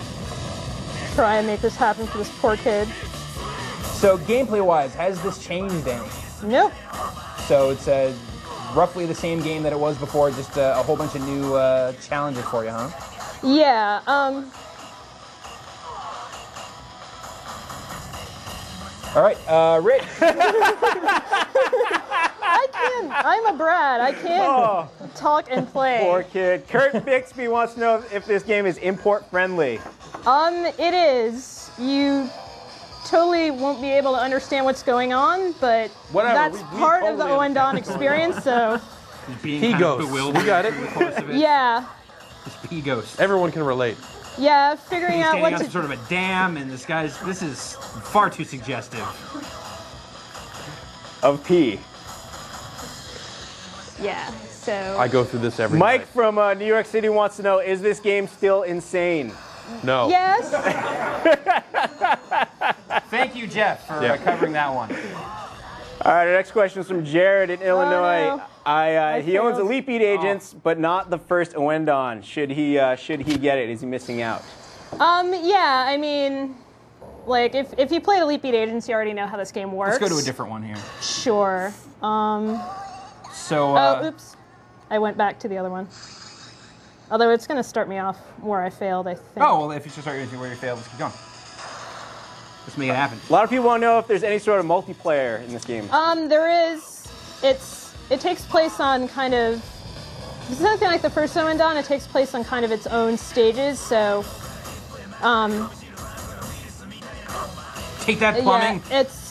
try and make this happen for this poor kid. So, gameplay-wise, has this changed any? Nope. So, it's roughly the same game that it was before, just a whole bunch of new challenges for you, huh? Yeah, All right, Rich. I'm a brat. I can talk and play. Poor kid. Kurt Bixby wants to know if this game is import friendly. It is. You totally won't be able to understand what's going on, but that's part of the Oendan experience, so. Pee ghost. We got it. Yeah. This pee ghost. Everyone can relate. Yeah, figuring out what on to... some sort of a dam, and this is far too suggestive. Of pee. Yeah, so... I go through this every Mike night. from New York City wants to know, is this game still insane? No. Yes. Thank you, Jeff, for covering that one. All right, our next question is from Jared in Illinois. No. He owns Elite Beat Agents, but not the first Oendan. Should he get it? Is he missing out? Yeah, I mean, like, if you played Elite Beat Agents, you already know how this game works. Let's go to a different one here. Sure. So, oh, oops. I went back to the other one. Although it's going to start me off where I failed, I think. Oh, well, if you start where you failed, let's keep going. Let's make it happen. A lot of people want to know if there's any sort of multiplayer in this game. There is. It takes place on kind of... It's nothing like the first Oendan. It takes place on kind of its own stages, so... Take that, plumbing. Yeah, it's...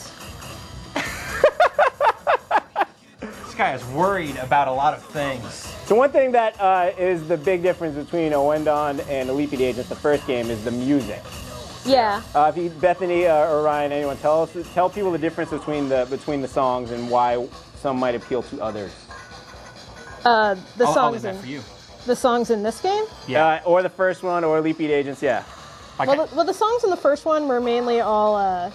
This guy is worried about a lot of things. So one thing that is the big difference between Oendan and Elite Beat Agents, the first game, is the music. Yeah. If you, Bethany or Ryan, anyone, tell people the difference between the songs and why some might appeal to others. I'll leave that for you. The songs in this game? Yeah. Or the first one, or Elite Beat Agents, yeah. Okay. Well, the songs in the first one were mainly all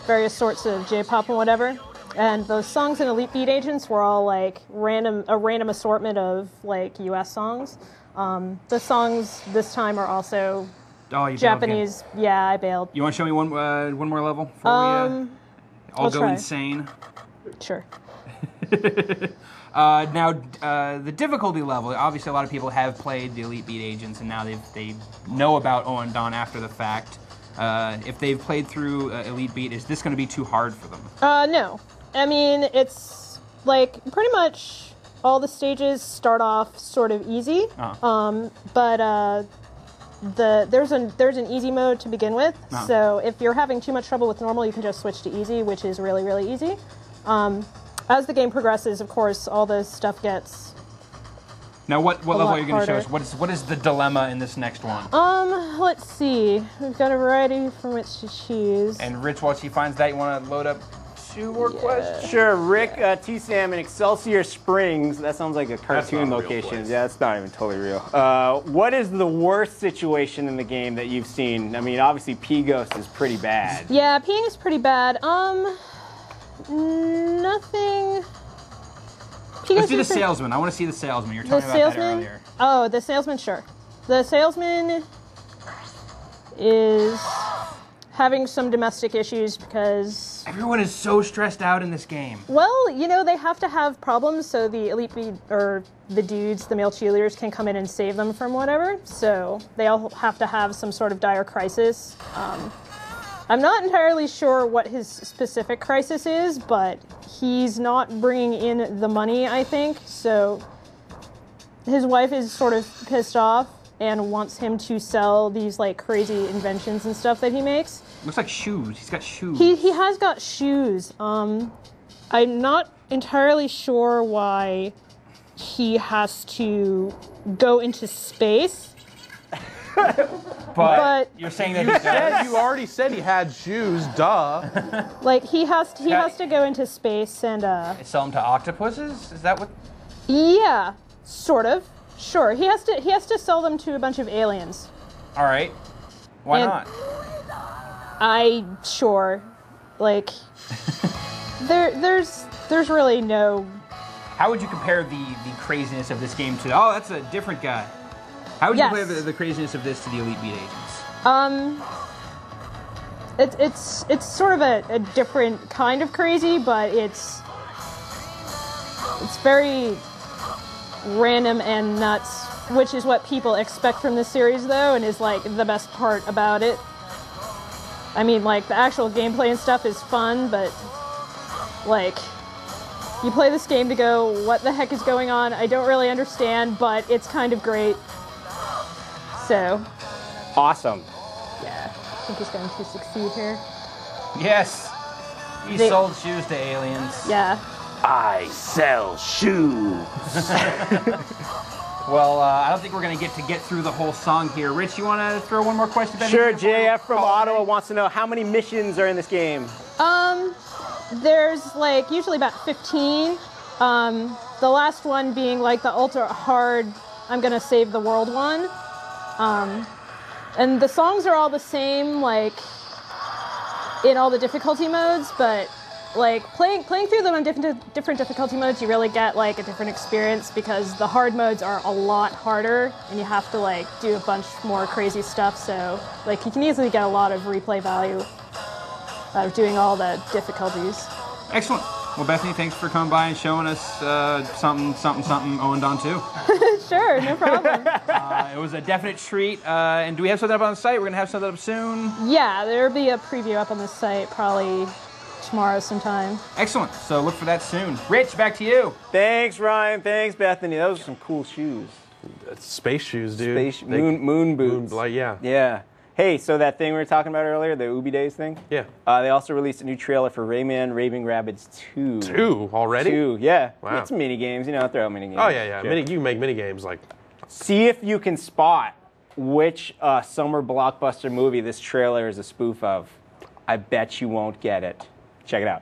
various sorts of J-pop and whatever. And those songs in Elite Beat Agents were all like a random assortment of like U.S. songs. The songs this time are also Japanese. Yeah, I bailed. You want to show me one more level before we all go try. insane? Sure. Now, the difficulty level, obviously a lot of people have played the Elite Beat Agents, and now they know about Oendan after the fact. If they've played through Elite Beat, is this going to be too hard for them? No. I mean, it's like pretty much all the stages start off sort of easy, but there's an easy mode to begin with. So if you're having too much trouble with normal, you can just switch to easy, which is really, really easy. As the game progresses, of course, all the stuff gets Now, what level are you going to show harder. us? What is the dilemma in this next one? Let's see. We've got a variety from which to choose. And Rich, once he finds that, you want to load up 2 more questions? Sure, Rick T-Sam in Excelsior Springs. That sounds like a cartoon not a real location. place. Yeah, it's not even totally real. What is the worst situation in the game that you've seen? I mean, obviously P-Ghost is pretty bad. Yeah, peeing is pretty bad. Nothing. Let's do the salesman. I want to see the salesman. You were talking about that earlier. Oh, the salesman, sure. The salesman is having some domestic issues because... Everyone is so stressed out in this game. Well, you know, they have to have problems so the the dudes, the male cheerleaders, can come in and save them from whatever. So they all have to have some sort of dire crisis. I'm not entirely sure what his specific crisis is, but he's not bringing in the money, I think. So his wife is sort of pissed off and wants him to sell these like crazy inventions and stuff that he makes. Looks like shoes. He's got shoes. He has got shoes. I'm not entirely sure why he has to go into space. But you're saying that he does? You already said he had shoes, duh. Like he has to go into space and Sell them to octopuses? Is that what? Yeah, sort of. Sure. He has to sell them to a bunch of aliens. All right. Why And- not? Sure. Like there's really no. How would you compare the craziness of this game to? Oh, that's a different guy. How would you compare the craziness of this to the Elite Beat Agents? It's sort of a different kind of crazy, but it's very random and nuts, which is what people expect from this series, though, and is like the best part about it. I mean, like the actual gameplay and stuff is fun, but like you play this game to go, what the heck is going on? I don't really understand, but it's kind of great. So. Awesome. Yeah, I think he's going to succeed here. Yes. He sold shoes to aliens. Yeah. I sell shoes. Well, I don't think we're going to get through the whole song here. Rich, you want to throw one more question back? Sure, JF from Ottawa wants to know how many missions are in this game. There's like usually about 15. The last one being like the ultra hard, I'm gonna save the world one. And the songs are all the same, like in all the difficulty modes, but like playing through them on different difficulty modes, you really get like a different experience because the hard modes are a lot harder and you have to like do a bunch more crazy stuff. So like you can easily get a lot of replay value out of doing all the difficulties. Excellent. Well, Bethany, thanks for coming by and showing us something Owen Don too. Sure, no problem. It was a definite treat. And do we have something up on the site? We're going to have something up soon? Yeah, there'll be a preview up on the site probably tomorrow sometime. Excellent. So look for that soon. Rich, back to you. Thanks, Ryan. Thanks, Bethany. Those are some cool shoes. Space shoes, dude. Moon boots. Yeah. Yeah. Hey, so that thing we were talking about earlier, the Ubi Days thing? Yeah. They also released a new trailer for Rayman Raving Rabbids 2. 2 already? 2, yeah. Wow. It's mini games, you know, throw out mini games. Oh, yeah. You can make mini games like... See if you can spot which summer blockbuster movie this trailer is a spoof of. I bet you won't get it. Check it out.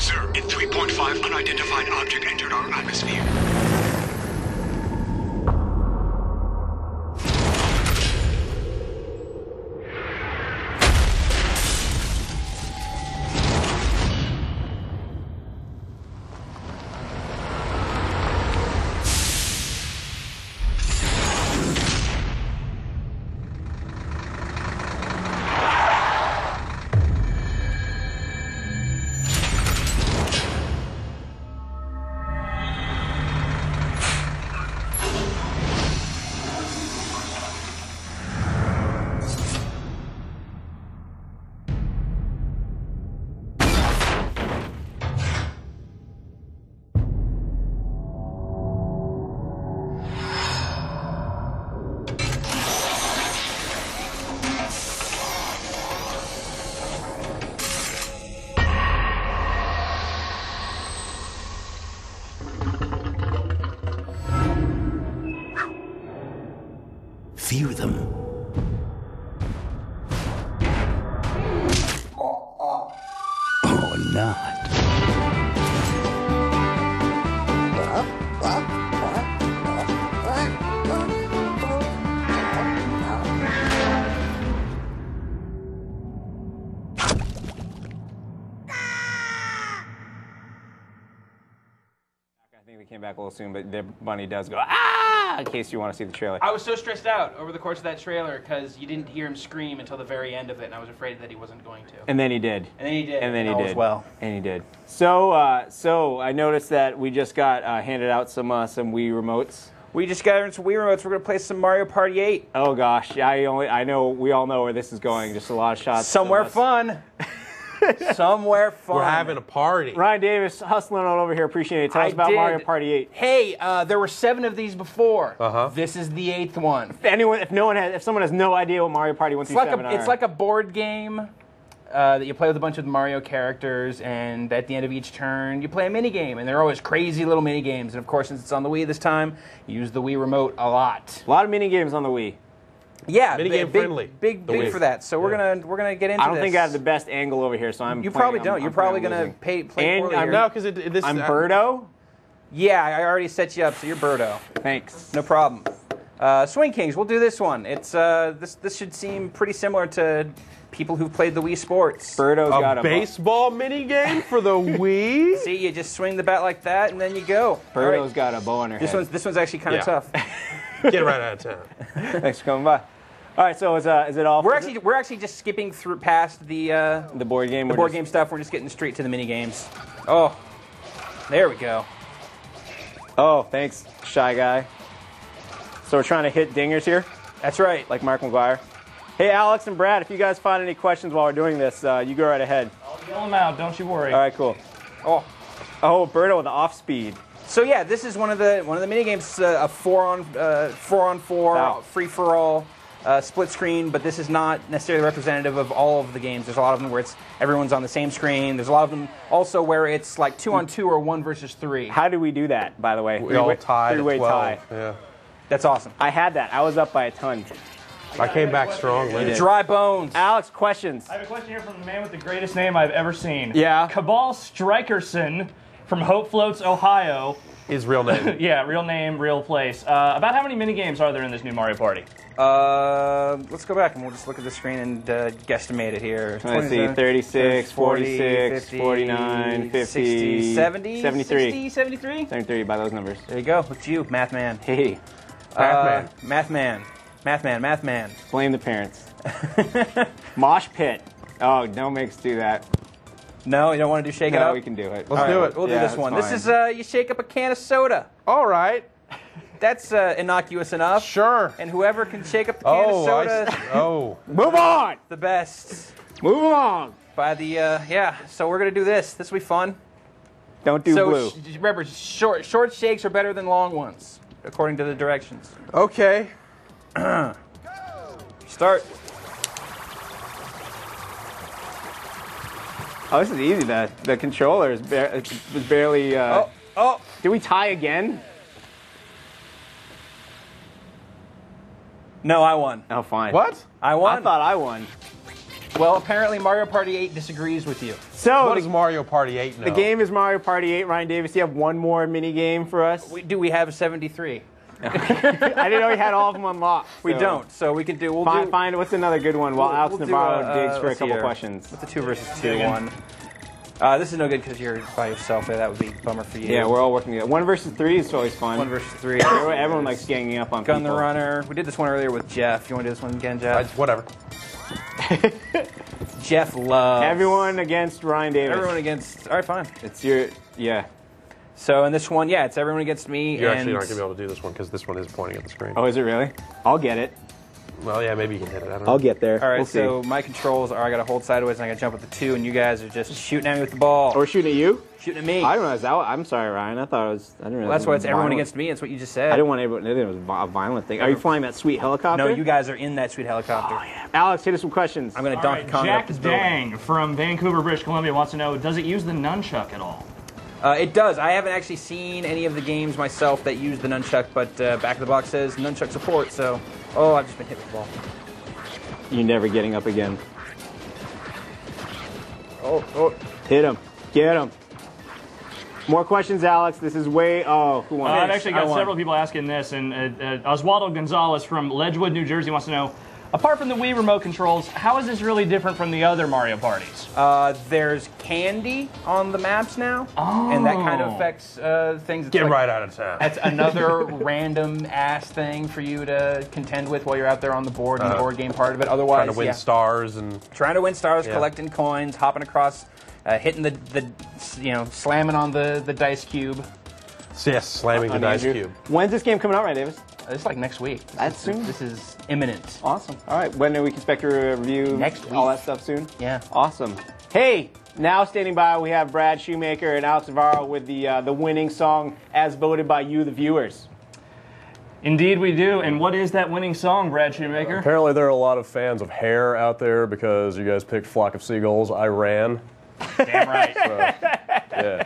Sir, in 3.5, unidentified object entered our atmosphere. view them. Or not. I think we came back a little soon, but the bunny does go, ah, in case you want to see the trailer. I was so stressed out over the course of that trailer because you didn't hear him scream until the very end of it, and I was afraid that he wasn't going to. And then he did. And then he did. And then he All did. was well. And he did. So, so I noticed that we just got handed out some Wii remotes. We just got some Wii remotes. We're gonna play some Mario Party 8. Oh gosh, I know. We all know where this is going. Just a lot of shots. Somewhere fun. Somewhere fun. We're having a party. Ryan Davis hustling on over here. Appreciate it. Tell us about Mario Party 8. Hey, there were 7 of these before. Uh-huh. This is the 8th one. If someone has no idea what Mario Party 1 through 7 are, it's like a board game that you play with a bunch of Mario characters, and at the end of each turn, you play a mini game, and they're always crazy little mini games. And of course, since it's on the Wii this time, you use the Wii remote a lot. A lot of mini games on the Wii. Yeah, minigame friendly. Big for that. So we're gonna get into this. I don't think I have the best angle over here, so I'm. You probably don't. You're probably gonna play poorly. No, because this. I'm Birdo. Yeah, I already set you up, so you're Birdo. Thanks. No problem. Swing Kings. We'll do this one. It's this should seem pretty similar to people who've played the Wii Sports. Birdo's got a baseball mini game for the Wii. See, you just swing the bat like that, and then you go. Birdo's got a bow in her head. This one's actually kind of tough. Get right out of town. Thanks for coming by. All right, so is it all? We're actually just skipping through past the board game. The board game stuff. We're just getting straight to the mini games. Oh, there we go. Oh, thanks, Shy Guy. So we're trying to hit dingers here. That's right, like Mark McGuire. Hey, Alex and Brad, if you guys find any questions while we're doing this, you go right ahead. I'll yell them out. Don't you worry. All right, cool. Oh, Birdo with the off speed. So yeah, this is one of the mini games, a 4-on-4 free for all split screen. But this is not necessarily representative of all of the games. There's a lot of them where everyone's on the same screen. There's a lot of them also where it's like 2-on-2 or 1 versus 3. How do we do that, by the way? We all tied. Three-way tie. Yeah. That's awesome. I had that. I was up by a ton. I came back strongly. Dry bones. Alex, questions. I have a question here from the man with the greatest name I've ever seen. Yeah. Cabal Strikerson from Hope Floats, Ohio. His real name. Yeah, real name, real place. About how many mini games are there in this new Mario Party? Let's go back and we'll just look at the screen and guesstimate it here. Let's see, 36, 46, 50, 49, 50, 60, 70, 73. 60, 73? 73 by those numbers. There you go. It's you, Math Man. Hey. Math Man. Blame the parents. Mosh pit. Oh, don't make us do that. No, you don't want to do Shake It Up? No, we can do it. Let's do it. We'll do this one. This is, you shake up a can of soda. All right. That's innocuous enough. Sure. And whoever can shake up the can of soda. Move on. The best. Move along. By the, yeah. So we're going to do this. This will be fun. Don't do blue. Remember, short shakes are better than long ones, according to the directions. Okay. Start. Oh, this is easy. The controller was barely. Oh! Did we tie again? No, I won. Oh, fine. What? I won. I thought I won. Well, apparently Mario Party 8 disagrees with you. So what is Mario Party 8 now? The game is Mario Party 8. Ryan Davis, do you have one more mini game for us? We have 73. I didn't know we had all of them unlocked. We don't, so we can do. We'll find what's another good one while Alex Navarro digs for a couple here. questions. What's the 2 versus 2 one? This is no good because you're by yourself. That would be a bummer for you. Yeah, we're all working together. 1 versus 3 is always fun. 1 versus 3. Everyone likes ganging up on Gun people. the Runner. We did this one earlier with Jeff. You want to do this one again, Jeff? Whatever. Jeff loves. Everyone against Ryan Davis. Everyone against. All right, fine. It's your So in this one, yeah, it's everyone against me. You're actually not going to be able to do this one because this one is pointing at the screen. Oh, is it really? I'll get it. Well, yeah, maybe you can hit it. I don't know. I'll get there. All right, we'll so see. my controls are I got to hold sideways and I got to jump with the 2, and you guys are just shooting at me with the ball. Or shooting at you? Shooting at me. I didn't realize that. I'm sorry, Ryan. I thought it was. I didn't realize. Well, that's why it's everyone violent. against me. That's what you just said. I didn't want everyone. It was a violent thing. Are you flying that sweet helicopter? No, you guys are in that sweet helicopter. Oh, yeah. Alex, hit us some questions. I'm going to Donkey Kong up Jack this building. Dang from Vancouver, British Columbia wants to know, does it use the nunchuck at all? It does. I haven't actually seen any of the games myself that use the nunchuck, but back of the box says nunchuck support, so... Oh, I've just been hit with the ball. You're never getting up again. Oh. Hit him. Get him. More questions, Alex. This is way... Oh, who won? I've actually got several people asking this, and Oswaldo Gonzalez from Ledgewood, New Jersey wants to know, apart from the Wii remote controls, how is this really different from the other Mario parties? There's candy on the maps now, and that kind of affects things. Get right out of town. That's another random ass thing for you to contend with while you're out there on the board, and the board game part of it. Otherwise, trying to win stars and collecting coins, hopping across, hitting the slamming on the dice cube. Yes, slamming the dice cube. When's this game coming out, right, Davis? It's like next week. That's soon? This is imminent. Awesome. All right, when do we expect a review? Next week. All that stuff soon? Yeah. Awesome. Hey, now standing by, we have Brad Shoemaker and Alex Navarro with the winning song as voted by you, the viewers. Indeed we do. And what is that winning song, Brad Shoemaker? Apparently there are a lot of fans of Hair out there because you guys picked Flock of Seagulls. I ran. Damn right. Yeah.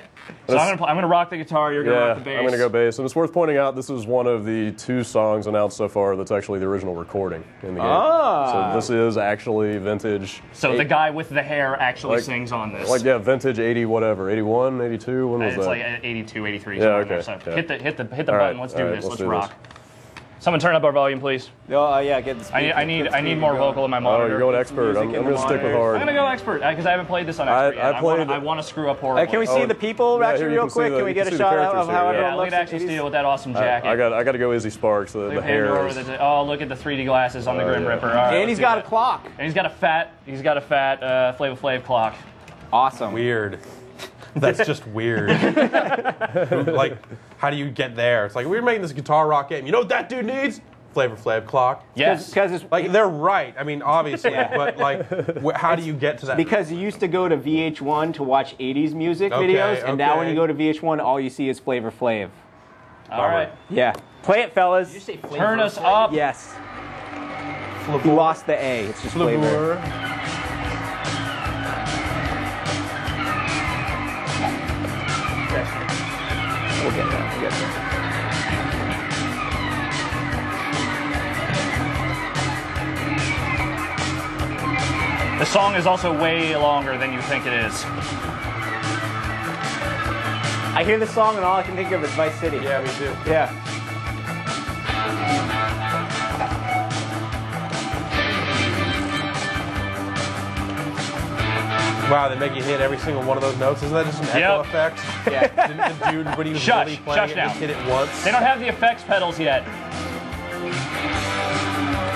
So I'm gonna rock the guitar, you're gonna rock the bass. I'm gonna go bass. And it's worth pointing out this is one of the 2 songs announced so far that's actually the original recording in the game. So this is actually vintage. So the guy with the hair actually sings on this. Vintage 80 whatever, 81, 82, when was that? It's like 82, 83. Yeah, okay. So yeah. hit the button, right, let's do this, let's do rock. Someone turn up our volume, please. Oh, yeah, get the speed. I need more vocal in my monitor. Oh, you're going expert. I'm going to stick with hard. I'm going to go expert, because I haven't played this on expert yet. I want to screw up horribly. Can we see the people actually real quick? Can we get a shot of how everyone looks? Look at Axel Steel with that awesome jacket. I got to go Izzy Sparks, the hair. Oh, look at the 3D glasses on the Grim Reaper. Right, and he's got a clock. And he's got a fat Flavor Flav clock. Awesome. Weird. That's just weird. Like, how do you get there? It's like, we're making this guitar rock game. You know what that dude needs? Flavor Flav clock. Yes. Because it's like they're right. I mean, obviously, but like, how do you get to that? Because you used to go to VH1 to watch 80s music videos, and now when you go to VH1, all you see is Flavor Flav. All right. Yeah. Play it, fellas. Did you say Flavor Turn us up. Yes. He lost the A. It's just Flavor. We'll get there. We'll get there. The song is also way longer than you think it is. I hear this song and all I can think of is Vice City. Yeah, me too. Yeah. Wow, they make you hit every single one of those notes. Isn't that just an echo effect? Yeah. Didn't the dude, when he was really playing it, just hit it once? They don't have the effects pedals yet.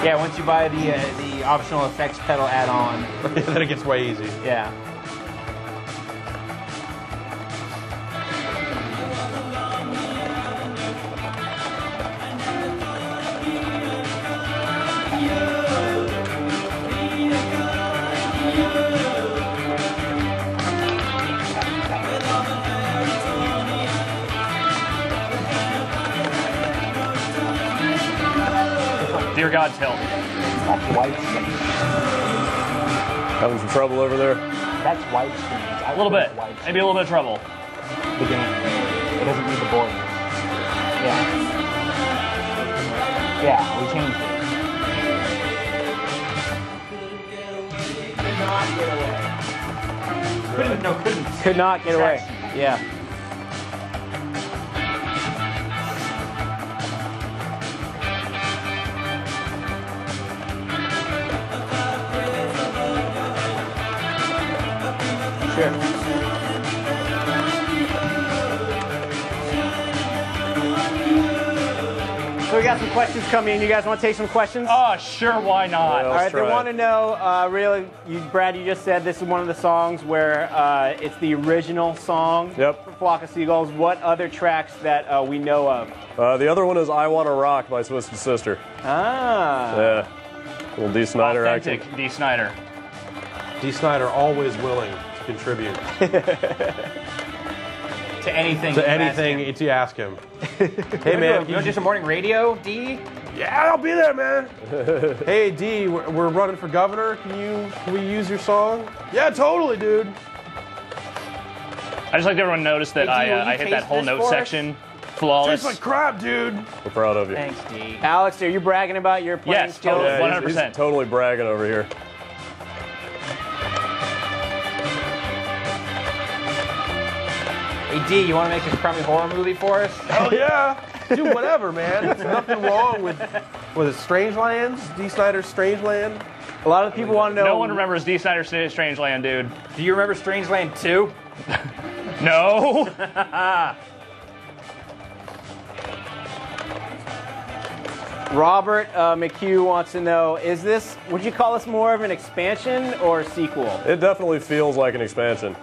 Yeah, once you buy the optional effects pedal add-on, then it gets way easy. Yeah. Dear God's help. That's white screen. Having some trouble over there? That's white screen. A little bit. Maybe a little bit of trouble. The game. It doesn't need the board. Yeah. Yeah, we changed it. Could not get away. Yeah. Sure. So we got some questions coming in. You guys want to take some questions? Oh, sure, why not? All right, they want to know, really, Brad, you just said this is one of the songs where it's the original song for Flock of Seagulls. What other tracks that we know of? The other one is I Wanna Rock by Twisted Sister. Ah. Yeah. Little D. Snyder Authentic action. D. Snyder. D. Snyder always willing to contribute. To anything. To anything if you ask him. Hey, man. You want to do some morning radio, D? Yeah, I'll be there, man. Hey, D, we're running for governor. Can we use your song? Yeah, totally, dude. I just like everyone noticed that I hit that whole note section flawless. Tastes like crap, dude. We're proud of you. Thanks, D. Alex, are you bragging about your playing skills? Yes, Yeah, 100%. he's totally bragging over here. Hey, D, you want to make a crummy horror movie for us? Hell yeah. Dude, whatever, man. There's nothing wrong with it Strangelands? D. Snyder's Strangeland? A lot of people want to know. No one remembers D. Snyder's Strangeland, dude. Do you remember Strangeland 2? No. Robert McHugh wants to know, would you call this more of an expansion or a sequel? It definitely feels like an expansion.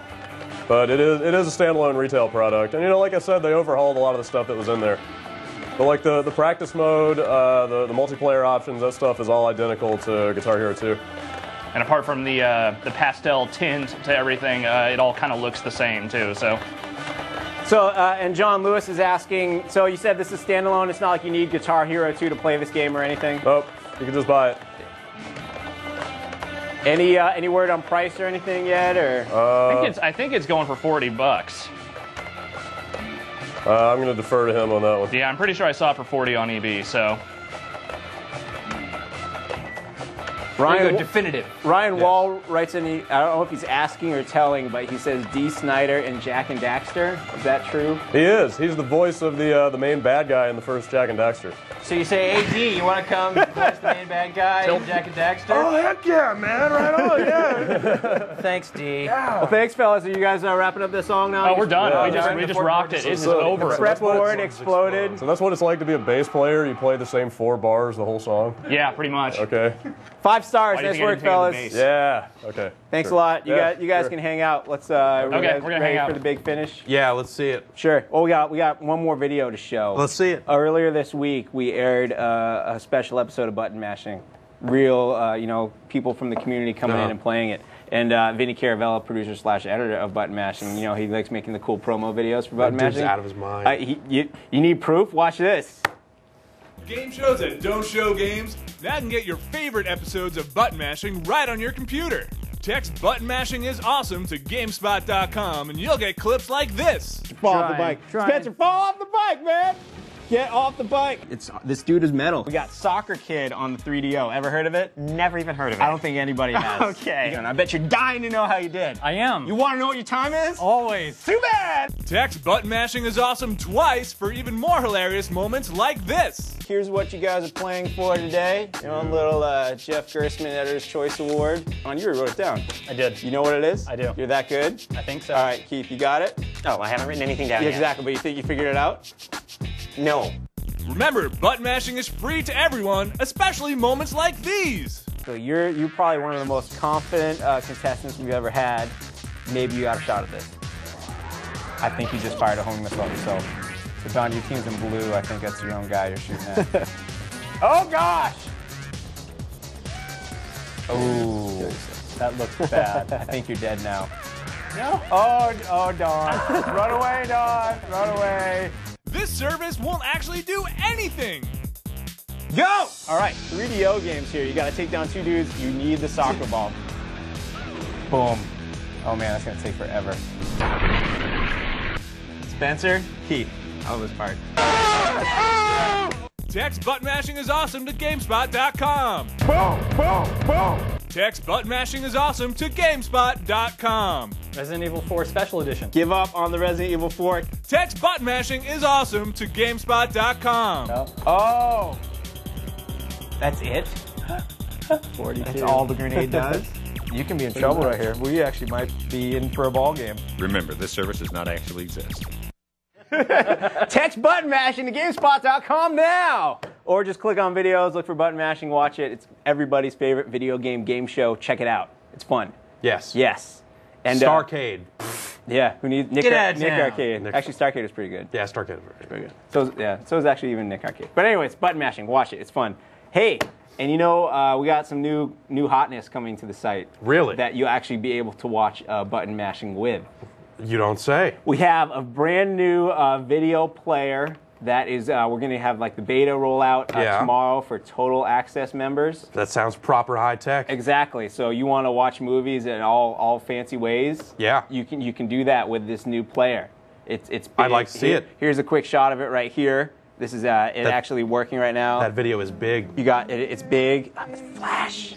But it is a standalone retail product. And, you know, like I said, they overhauled a lot of the stuff that was in there. But, like, the practice mode, the multiplayer options, that stuff is all identical to Guitar Hero 2. And apart from the pastel tint to everything, it all kind of looks the same, too, so... So, and John Lewis is asking, so you said this is standalone, it's not like you need Guitar Hero 2 to play this game or anything? Nope, you can just buy it. Any word on price or anything yet, or? I think it's going for $40. I'm going to defer to him on that one. Yeah, I'm pretty sure I saw it for 40 on EB, so... Ryan, definitive. Ryan Wall writes in, I don't know if he's asking or telling, but he says D. Snyder and Jak and Daxter. Is that true? He is. He's the voice of the main bad guy in the first Jak and Daxter. So you say, hey, D, you want to come voice the main bad guy in Jak and Daxter? Oh, heck yeah, man. Right on, yeah. Thanks, D. Well, thanks, fellas. Are you guys wrapping up this song now? Oh, we're done. Yeah. We just rocked it. It's over. Fretboard exploded. So that's what it's like to be a bass player. You play the same 4 bars the whole song? Yeah, pretty much. Okay. 5 stars. Nice work, fellas. Yeah. Okay. Thanks sure. a lot. You guys can hang out. Let's. Okay, we're gonna hang out for the big finish. Yeah, let's see it. Sure. Well, we got one more video to show. Let's see it. Earlier this week, we aired a special episode of Button Mashing. Real, people from the community coming in and playing it. And Vinny Caravella, producer/editor of Button Mashing, he likes making the cool promo videos for Button That dude's Mashing. out of his mind. You need proof? Watch this. Game shows that don't show games? Now can get your favorite episodes of Button Mashing right on your computer. Text Button Mashing is awesome to GameSpot.com and you'll get clips like this. Fall off the bike. Spencer, fall off the bike, man! Get off the bike. This dude is metal. We got Soccer Kid on the 3DO. Ever heard of it? Never even heard of it. I don't think anybody has. Okay. I bet you're dying to know how you did. I am. You want to know what your time is? Always. Too bad! Text Button Mashing is awesome twice for even more hilarious moments like this. Here's what you guys are playing for today. Your own little Jeff Gerstmann Editor's Choice Award. You wrote it down. I did. You know what it is? I do. You're that good? I think so. All right, Keith, you got it? Oh, I haven't written anything down yet. Exactly, but you think you figured it out? No. Remember, Button Mashing is free to everyone, especially moments like these. So you're probably one of the most confident contestants we've ever had. Maybe you got a shot at this. I think you just fired a home missile yourself. So Don, your team's in blue. I think that's your own guy you're shooting at. Oh gosh! Oh, that looks bad. I think you're dead now. No. Oh, Don. Run away, Don. Run away. This service won't actually do anything. Go! All right, 3DO games here. You got to take down 2 dudes. You need the soccer ball. Boom. Oh man, that's gonna take forever. Spencer, Keith. I love this part. Text Button Mashing is awesome to GameSpot.com. Boom, boom, boom. Text Button Mashing is awesome to GameSpot.com. Resident Evil 4 Special Edition. Give up on the Resident Evil 4. Text Button Mashing is awesome to GameSpot.com. Oh. That's it? 42. That's all the grenade does? You can be in trouble right here. We actually might be in for a ball game. Remember, this service does not actually exist. Text Button Mashing to GameSpot.com now! Or just click on videos, look for Button Mashing, watch it. It's everybody's favorite video game show. Check it out. It's fun. Yes. Yes. And Starcade. Yeah, who needs Nick Arcade? Nick. Actually, Starcade is pretty good. Yeah, Starcade is pretty good. So is actually even Nick Arcade. But anyways, Button Mashing, watch it. It's fun. Hey, and we got some new hotness coming to the site. Really? That you'll actually be able to watch Button Mashing with. You don't say. We have a brand new video player That is, we're going to have like the beta rollout tomorrow for total access members. That sounds proper high tech. Exactly. So you want to watch movies in all fancy ways? Yeah. You can do that with this new player. It's big. I'd like to see it. Here's a quick shot of it right here. This is actually working right now. That video is big. You got it. It's big. Flash.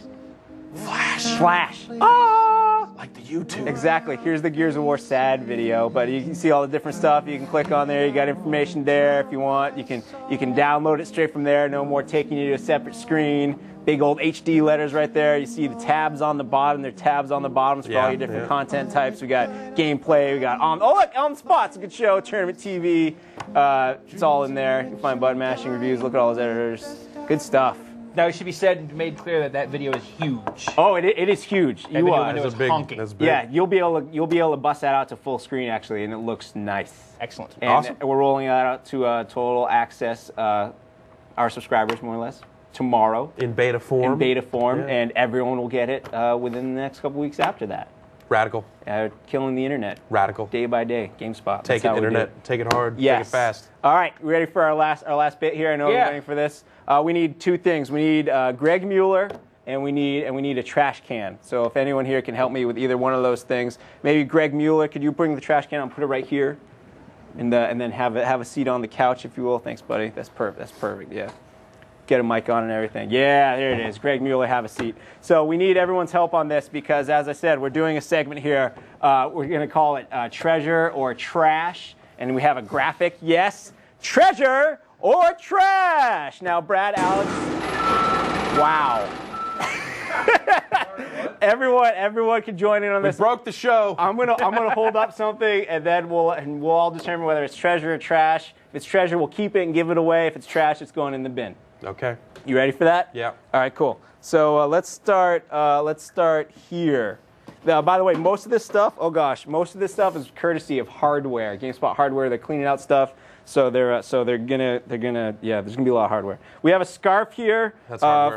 Like the YouTube. Exactly. Here's the Gears of War sad video, but you can see all the different stuff. You can click on there. You got information there if you want. You can download it straight from there. No more taking you to a separate screen. Big old HD letters right there. You see the tabs on the bottom. There are tabs on the bottom for all your different content types. We got gameplay. We got look, On the Spot's a good show. Tournament TV. It's all in there. You can find button mashing reviews. Look at all those editors. Good stuff. Now, it should be made clear that that video is huge. Oh, it is huge. That video is honking. That's big. Yeah, you'll be able to bust that out to full screen actually, and it looks nice. Excellent. And awesome. We're rolling that out to total access, our subscribers more or less, tomorrow. In beta form. And everyone will get it within the next couple weeks after that. Radical. Killing the internet. Radical. Day by day. GameSpot. Take it, internet. Take it hard. Yes. Take it fast. All right, we ready for our last bit here? I know we're waiting for this. We need two things. We need Greg Mueller, and we need a trash can. So if anyone here can help me with either one of those things, maybe Greg Mueller, could you bring the trash can and put it right here, and then have a seat on the couch, if you will. Thanks, buddy. That's perfect. That's perfect. Yeah. Get a mic on and everything. Yeah, there it is. Greg Mueller, have a seat. So we need everyone's help on this because, as I said, we're doing a segment here. We're going to call it Treasure or Trash, and we have a graphic. Yes, Treasure or Trash. Now, Brad, Alex, wow. Everyone can join in on this. We broke the show. I'm gonna hold up something, and then we'll all determine whether it's treasure or trash. If it's treasure, we'll keep it and give it away. If it's trash, it's going in the bin. Okay. You ready for that? Yeah. All right, cool. So let's start here. Now, by the way, most of this stuff is courtesy of hardware. GameSpot hardware. They're cleaning out stuff. So there's gonna be a lot of hardware. We have a scarf here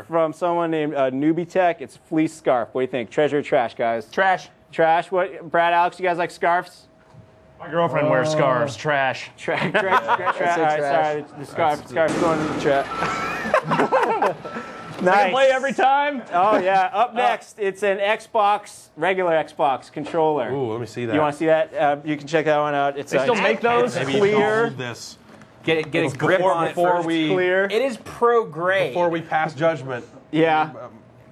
from someone named Newbie Tech. It's a fleece scarf. What do you think? Treasure or trash, guys? Trash. Trash. What? Brad, Alex, you guys like scarves? My girlfriend wears scarves. Trash. Trash. All right, sorry. The scarf's going in the trash. Nice. Play every time. Oh yeah. Up next, it's an regular Xbox controller. Ooh, let me see that. You want to see that? You can check that one out. It's they still make those. Maybe clear. hold this. Get a grip on it before first. we clear. It is pro grade. Before we pass judgment. Yeah.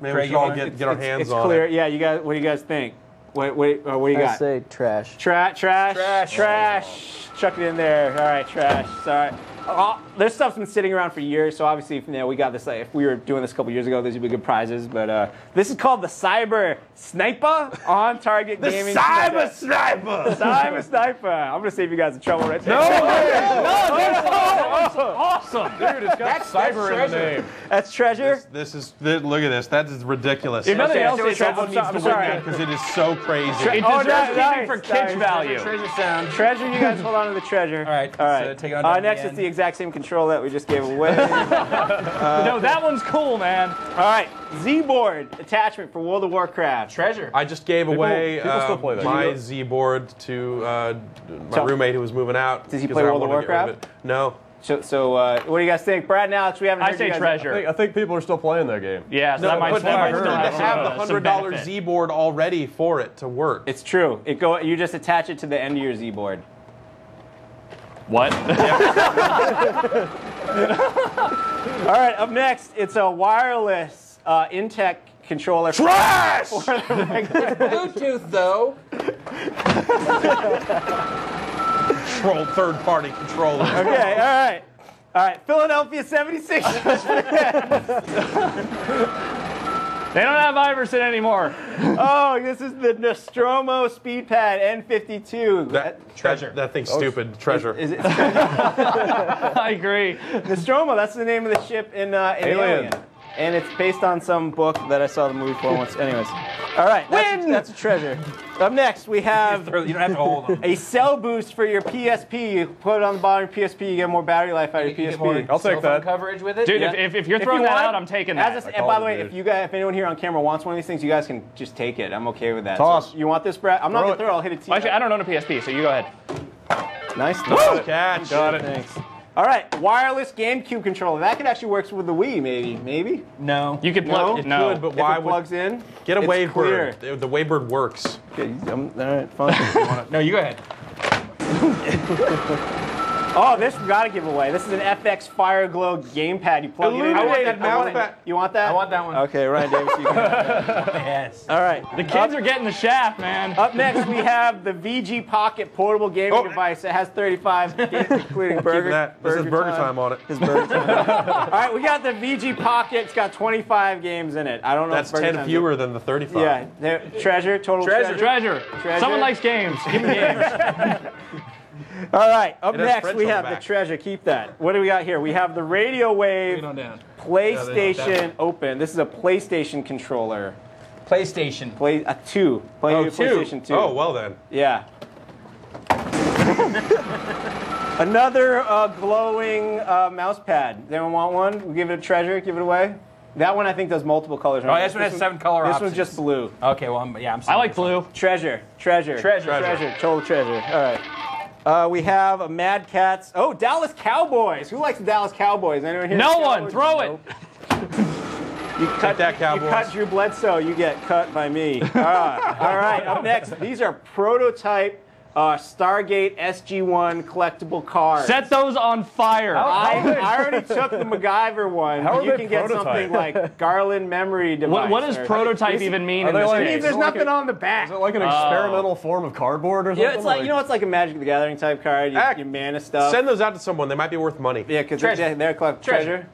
Maybe we should all get our hands on clear. it. Yeah. You guys. What do you guys think? What do you got? I say trash. Trash. Chuck it in there. All right, trash. Sorry. This stuff's been sitting around for years, so obviously, we got this. If we were doing this a couple years ago, these would be good prizes. But this is called the Cyber Sniper on Target Gaming. Cyber Sniper. Cyber Sniper. I'm gonna save you guys in trouble right there. No, that's awesome, Dude, it's got cyber in the name. That's treasure. This is look at this. That is ridiculous. If nothing else, someone needs to win that because it is so crazy. It deserves keeping for kids value. Treasure sound. Treasure, you guys hold on to the treasure. All right. All take it on down next the is end. the exact same controller that we just gave away. No, that one's cool, man. All right, Z-board attachment for World of Warcraft. Treasure. I just gave away people still play that. my Z-board to my roommate who was moving out. Does he because play I World of wanted to get rid Warcraft? it. No. So what do you guys think? Brad and Alex, we haven't heard I say you guys. treasure. I think people are still playing that game. Yeah, so No, that might but still you need to have have the some $100 benefit. Z-board already for it to work. It's true. You just attach it to the end of your Z-board. What? All right, up next, it's a wireless Intech controller. Trash! Bluetooth though. Controlled third-party controller. Okay, all right. Philadelphia 76ers. They don't have Iverson anymore. Oh, this is the Nostromo SpeedPad N52. Treasure. That thing's stupid. Treasure. Is it? I agree. Nostromo, that's the name of the ship in Alien. And it's based on some book that I saw the movie for once. Anyways. All right, that's a treasure. Up next, we have You don't have to hold them. a cell boost for your PSP. You put it on the bottom of your PSP, you get more battery life out of your PSP. I'll take that. Coverage with it. Dude, Yeah. if you're If throwing you that want, out, I'm taking that. And by the way, if anyone here on camera wants one of these things, you guys can just take it. I'm okay with that. Toss. So, you want this, Brad? I'm not gonna throw it. I'll hit it to you. Well, actually, I don't own a PSP, so you go ahead. Nice. Catch. Got it. Thanks. All right, wireless GameCube controller. That could actually work with the Wii, maybe. Maybe? No. You could plug it. No. Could, but why if it plugs in? Get a it's Wavebird. clear. The Wavebird works. Okay, all right, fine. No, you go ahead. Oh, this we gotta give away. This is an FX Fireglow gamepad. You plug it in. I want that mouse pad. You want that? I want that one. Okay, Ryan Davis, you can have that. Yes. All right. The kids are getting the shaft, man. Up next, we have the VG Pocket portable gaming device. It has 35, including burger. This is burger time on it. It's burger time. All right, we got the VG Pocket. It's got 25 games in it. I don't know. That's if burger 10 time's fewer than the 35. Yeah. Treasure. Total treasure. Treasure. Someone likes games. Give me games. All right, up It has next French we on the have the back. treasure. Keep that. What do we got here? We have the Radio Wave Bring it on down. PlayStation Open. This is a PlayStation controller. PlayStation. Two. PlayStation 2. Oh, well then. Yeah. Another glowing mouse pad. Does anyone want one? We give it a treasure. Give it away. That one I think does multiple colors. Oh, this one has 7 color This options. one's just blue. Okay, well, I'm I like blue. Treasure. Total treasure. All right. We have a Mad Catz. Oh, Dallas Cowboys. Who likes the Dallas Cowboys? Anyone here? No one. Throw it. You cut that, Cowboys. You cut Drew Bledsoe. You get cut by me. All right. Up next, these are prototype Stargate SG-1 collectible cards. Set those on fire. I already took the MacGyver one. How are You they can get prototype? something like Garland memory device. What does prototype even mean in they this like- case? There's nothing on the back. Is it like an experimental form of cardboard or something? Yeah, it's like, it's like a Magic the Gathering type card. You mana stuff. Send those out to someone. They might be worth money. Yeah, because Treasure. they're collecting treasure.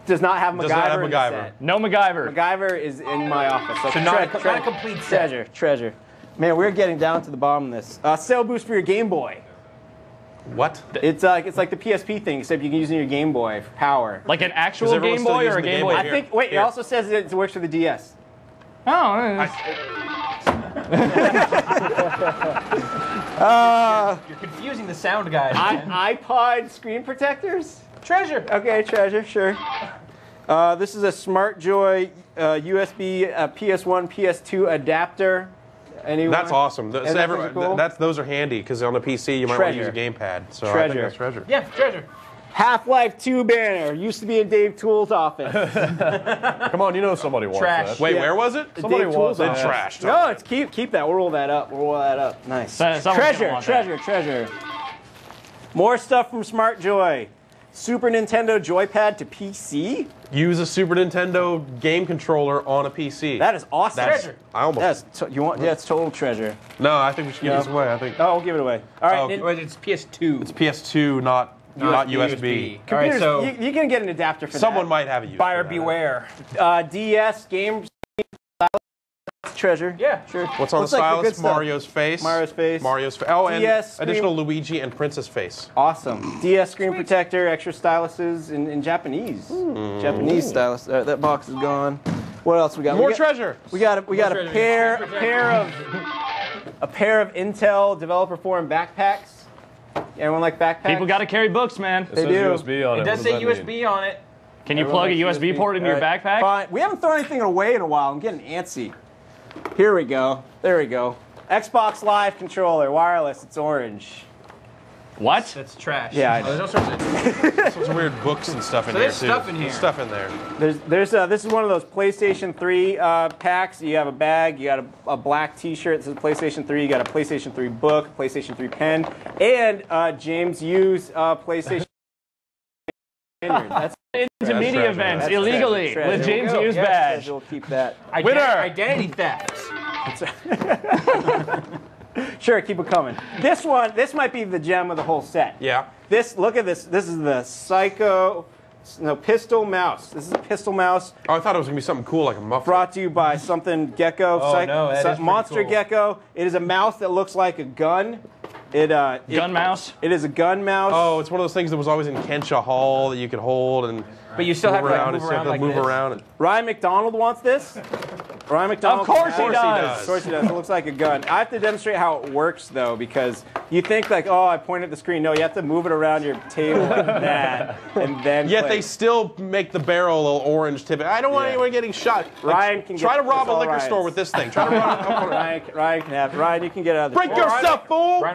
Does not have MacGyver. Does not have in the MacGyver. set. No MacGyver. MacGyver is in my office. So not a complete set. Treasure. Man, we're getting down to the bottom of this. Cell boost for your Game Boy. What? It's like the PSP thing, except you can use it in your Game Boy for power. Like an Is actual everyone Game still Boy or using a the Game Game Boy? Boy? I think. Wait, it Here. also says it works for the DS. Oh. You're confusing the sound guys. iPod screen protectors. Treasure. Okay, treasure, sure. This is a Smart Joy USB PS1, PS2 adapter. Anyone? That's awesome. Isn't that pretty cool? Those are handy because on the PC you might want to use a gamepad. So I think that's treasure. Yeah, treasure. Half-Life 2 banner. Used to be in Dave Toole's office. Come on, you know somebody wants Trash. that. Wait, Yeah. where was it? Somebody Dave wants Toole's that. office. Trashed. No, it's keep that. We'll roll that up. Nice. Someone's gonna want that. Treasure. More stuff from Smart Joy. Super Nintendo Joypad to PC. Use a Super Nintendo game controller on a PC. That is awesome. Treasure. I almost. It's total treasure. No, I think we should give this away. I think. Oh, we'll give it away. All right. Oh, Wait, it's PS2. It's PS2 not USB. All right, Computers, so you can get an adapter for Someone that. might have a use. buyer for that. beware. DS game treasure. Yeah. Sure. What's on Looks the like stylus? good stuff. Mario's face. Mario's face. Oh, and DS screen- additional Luigi and Princess face. Awesome. DS screen protector, extra styluses in Japanese. Japanese stylus. That box is gone. What else we got? More we got, treasure. We got a treasure. pair of Intel developer forum backpacks. Anyone like backpacks? People got to carry books, man. It They says do. USB on it. It does What say that mean? USB on it. Can you Everyone plug a likes USB port into your All right. backpack? Fine. We haven't thrown anything away in a while. I'm getting antsy. Here we go. There we go. Xbox Live controller, wireless. It's orange. What? That's trash. Yeah, I Oh, there's know. all sorts of. Some weird books and stuff in So here there's too. stuff in here. There's stuff in there. This is one of those PlayStation 3 packs. You have a bag, you got a black T-shirt that says PlayStation 3, you got a PlayStation 3 book, PlayStation 3 pen, and James Yu's PlayStation. That's Into media treasure. events That's illegally treasure. with There we James go. Hughes Yes, badge. We'll keep that. Winner! Identity theft. Sure, keep it coming. This might be the gem of the whole set. Yeah. Look at this. This is the Pistol Mouse. This is a Pistol Mouse Oh, I thought it was gonna be something cool like a muffler. brought to you by something Gecko. Oh, no, that is pretty Monster cool. Gecko. It is a mouse that looks like a gun. Gun mouse? It is a gun mouse. Oh, it's one of those things that was always in Kensha Hall that you could hold and But you still have to like, around. move and around like move this. around. Ryan McDonald wants this. Ryan McDonald. Of course he has it. does. Of course he does. It looks like a gun. I have to demonstrate how it works though, because You think like, oh, I point at the screen. No, you have to move it around your table like that, and then. Yet click. they still make the barrel a little orange tip. I don't want anyone getting shot. Ryan can try get, to rob a it's all liquor Ryan's. store with this thing. Try to rob. Ryan can have. Ryan, you can get out of the. Break yourself, fool! Why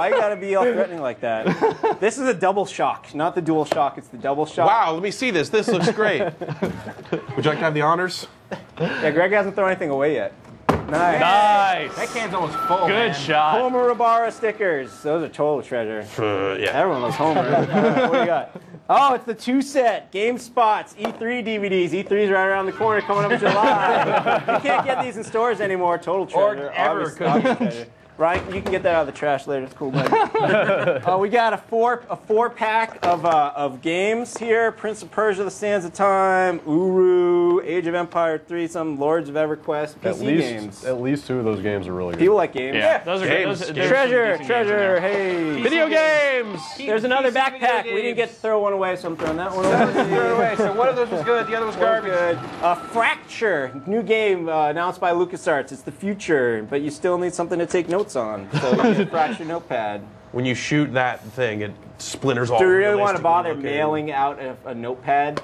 you gotta be all threatening like that? This is a double shock, not the dual shock. It's the double shock. Wow, let me see this. This looks great. Would you like to have the honors? Yeah, Greg hasn't thrown anything away yet. Nice. Nice. That can's almost full. Good shot. Homer Rabara stickers. Those are total treasure. Yeah. Everyone loves Homer. What do you got? Oh, it's the 2-set GameSpot's E3 DVDs. E3's right around the corner, coming up in July. You can't get these in stores anymore. Total treasure. Or ever. Obvious treasure. Ryan, you can get that out of the trash later. It's cool, buddy. We got a four pack of games here: Prince of Persia: The Sands of Time, Uru, Age of Empire 3, some Lords of EverQuest, PC games. At least 2 of those games are really good. People like games. Yeah, those are games. Those, Treasure. Hey. Video games. There's another backpack. We didn't get to throw one away, so I'm throwing that one away. So one of those was good, the other was garbage. Good. Fracture, new game announced by LucasArts. It's the future, but you still need something to take notes on. So you get a Fracture notepad. When you shoot that thing, it splinters all Do you over really the place want to go bother look at. mailing out a notepad?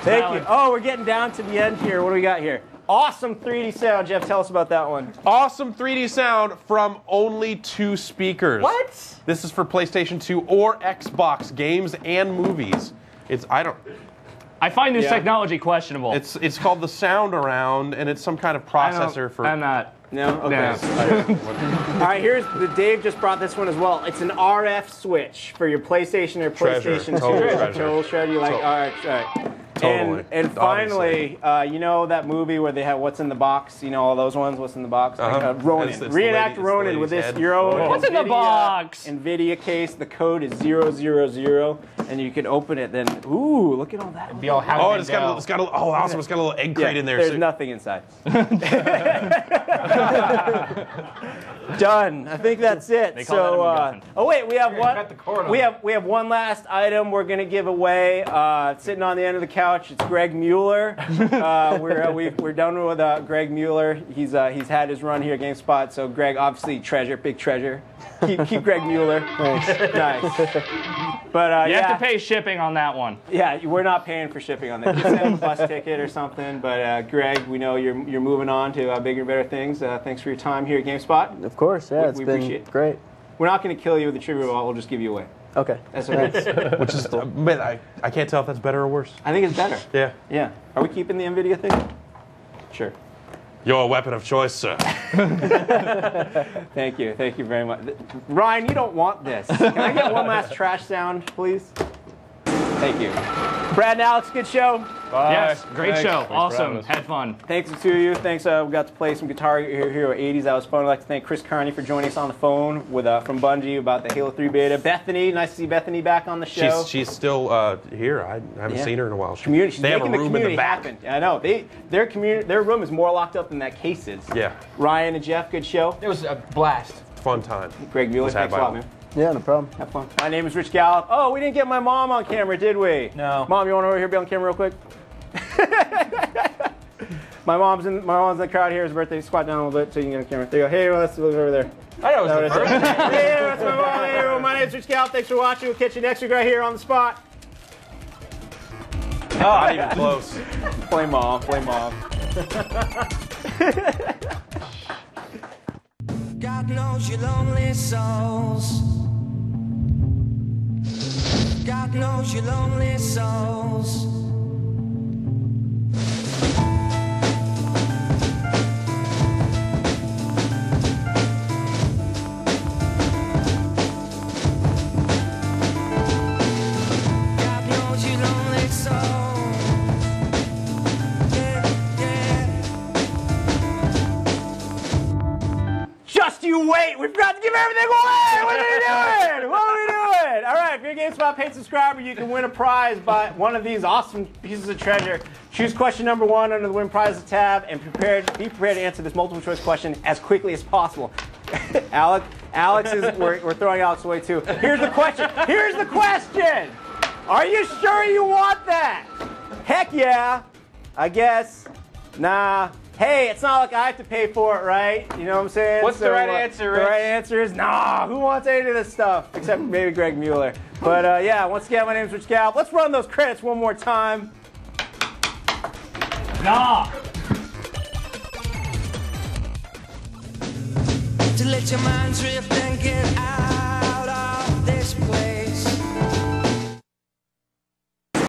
Thank you. Oh, we're getting down to the end here. What do we got here? Awesome 3D sound. Jeff, tell us about that one. Awesome 3D sound from only 2 speakers. What? This is for PlayStation 2 or Xbox games and movies. I find this technology questionable. It's called the Sound Around, and it's some kind of processor for. I'm not. No? Okay. All right, Dave just brought this one as well. It's an RF switch for your PlayStation or PlayStation 2. Total treasure. You like, all right. Totally. And finally, you know that movie where they have What's in the Box? You know all those ones? What's in the Box? Ronin. It's Reenact Ronin with this your own What's in the box? NVIDIA case. The code is 000, and you can open it. Then, ooh, look at all that. It's got a little egg crate in there. There's nothing inside. Done. I think that's it. Oh wait, we have one. We have one last item we're gonna give away. Sitting on the end of the couch, it's Greg Mueller. We're done with Greg Mueller. He's had his run here at GameSpot. So Greg, obviously treasure, big treasure. Keep Greg Mueller. Nice. But you have to pay shipping on that one. Yeah, we're not paying for shipping on that. Just send a bus ticket or something. But Greg, we know you're moving on to bigger and better things. Thanks for your time here at GameSpot. Of course, yeah, we appreciate it. Great. We're not going to kill you with the trivia ball. We'll just give you away. Okay. That's okay. Which is, I can't tell if that's better or worse. I think it's better. Yeah. Yeah. Are we keeping the NVIDIA thing? Sure. Your weapon of choice, sir. Thank you. Thank you very much. Ryan, you don't want this. Can I get one last trash sound, please? Thank you. Brad and Alex, good show. Yes, great show. Awesome. Had fun. Thanks to you. Thanks. We got to play some Guitar Hero 80s. That was fun. I'd like to thank Chris Carney for joining us on the phone from Bungie about the Halo 3 beta. Bethany, nice to see Bethany back on the show. She's still here. I haven't seen her in a while. She's they have a making room the in community the back. happen. I know. Their room is more locked up than that case is. Yeah. Ryan and Jeff, good show. It was a blast. Fun time. Greg Mueller, thanks a lot, man. Yeah, no problem. Have fun. My name is Rich Gallup. Oh, we didn't get my mom on camera, did we? No. Mom, you want to over here be on camera real quick? my mom's in the crowd here. It's her birthday. Squat down a little bit so you can get on camera. There you go. Hey, let's look over there. I know it was the birthday. Hey, that's my mom. Hey, everyone. My name's Rich Gallup. Thanks for watching. We'll catch you next week right here on the spot. Oh, not even close. Play mom. Play mom. God knows your lonely souls. God knows your lonely souls. God knows your lonely souls. Yeah, yeah. Just you wait. We've got to give everything away. What are we doing? What are we doing? All right, if you're a GameSpot paid subscriber, you can win a prize by one of these awesome pieces of treasure. Choose question number 1 under the Win Prizes tab and be prepared to answer this multiple choice question as quickly as possible. Alex is, we're throwing Alex away too. Here's the question. Here's the question. Are you sure you want that? Heck yeah. I guess. Nah. hey, it's not like I have to pay for it, right? You know what I'm saying? What's the right answer, Rich? The right answer is, nah, who wants any of this stuff? Except maybe Greg Mueller. But yeah, once again, my name is Rich Gallup. Let's run those credits one more time. Nah. To let your mind drift and get out of this place.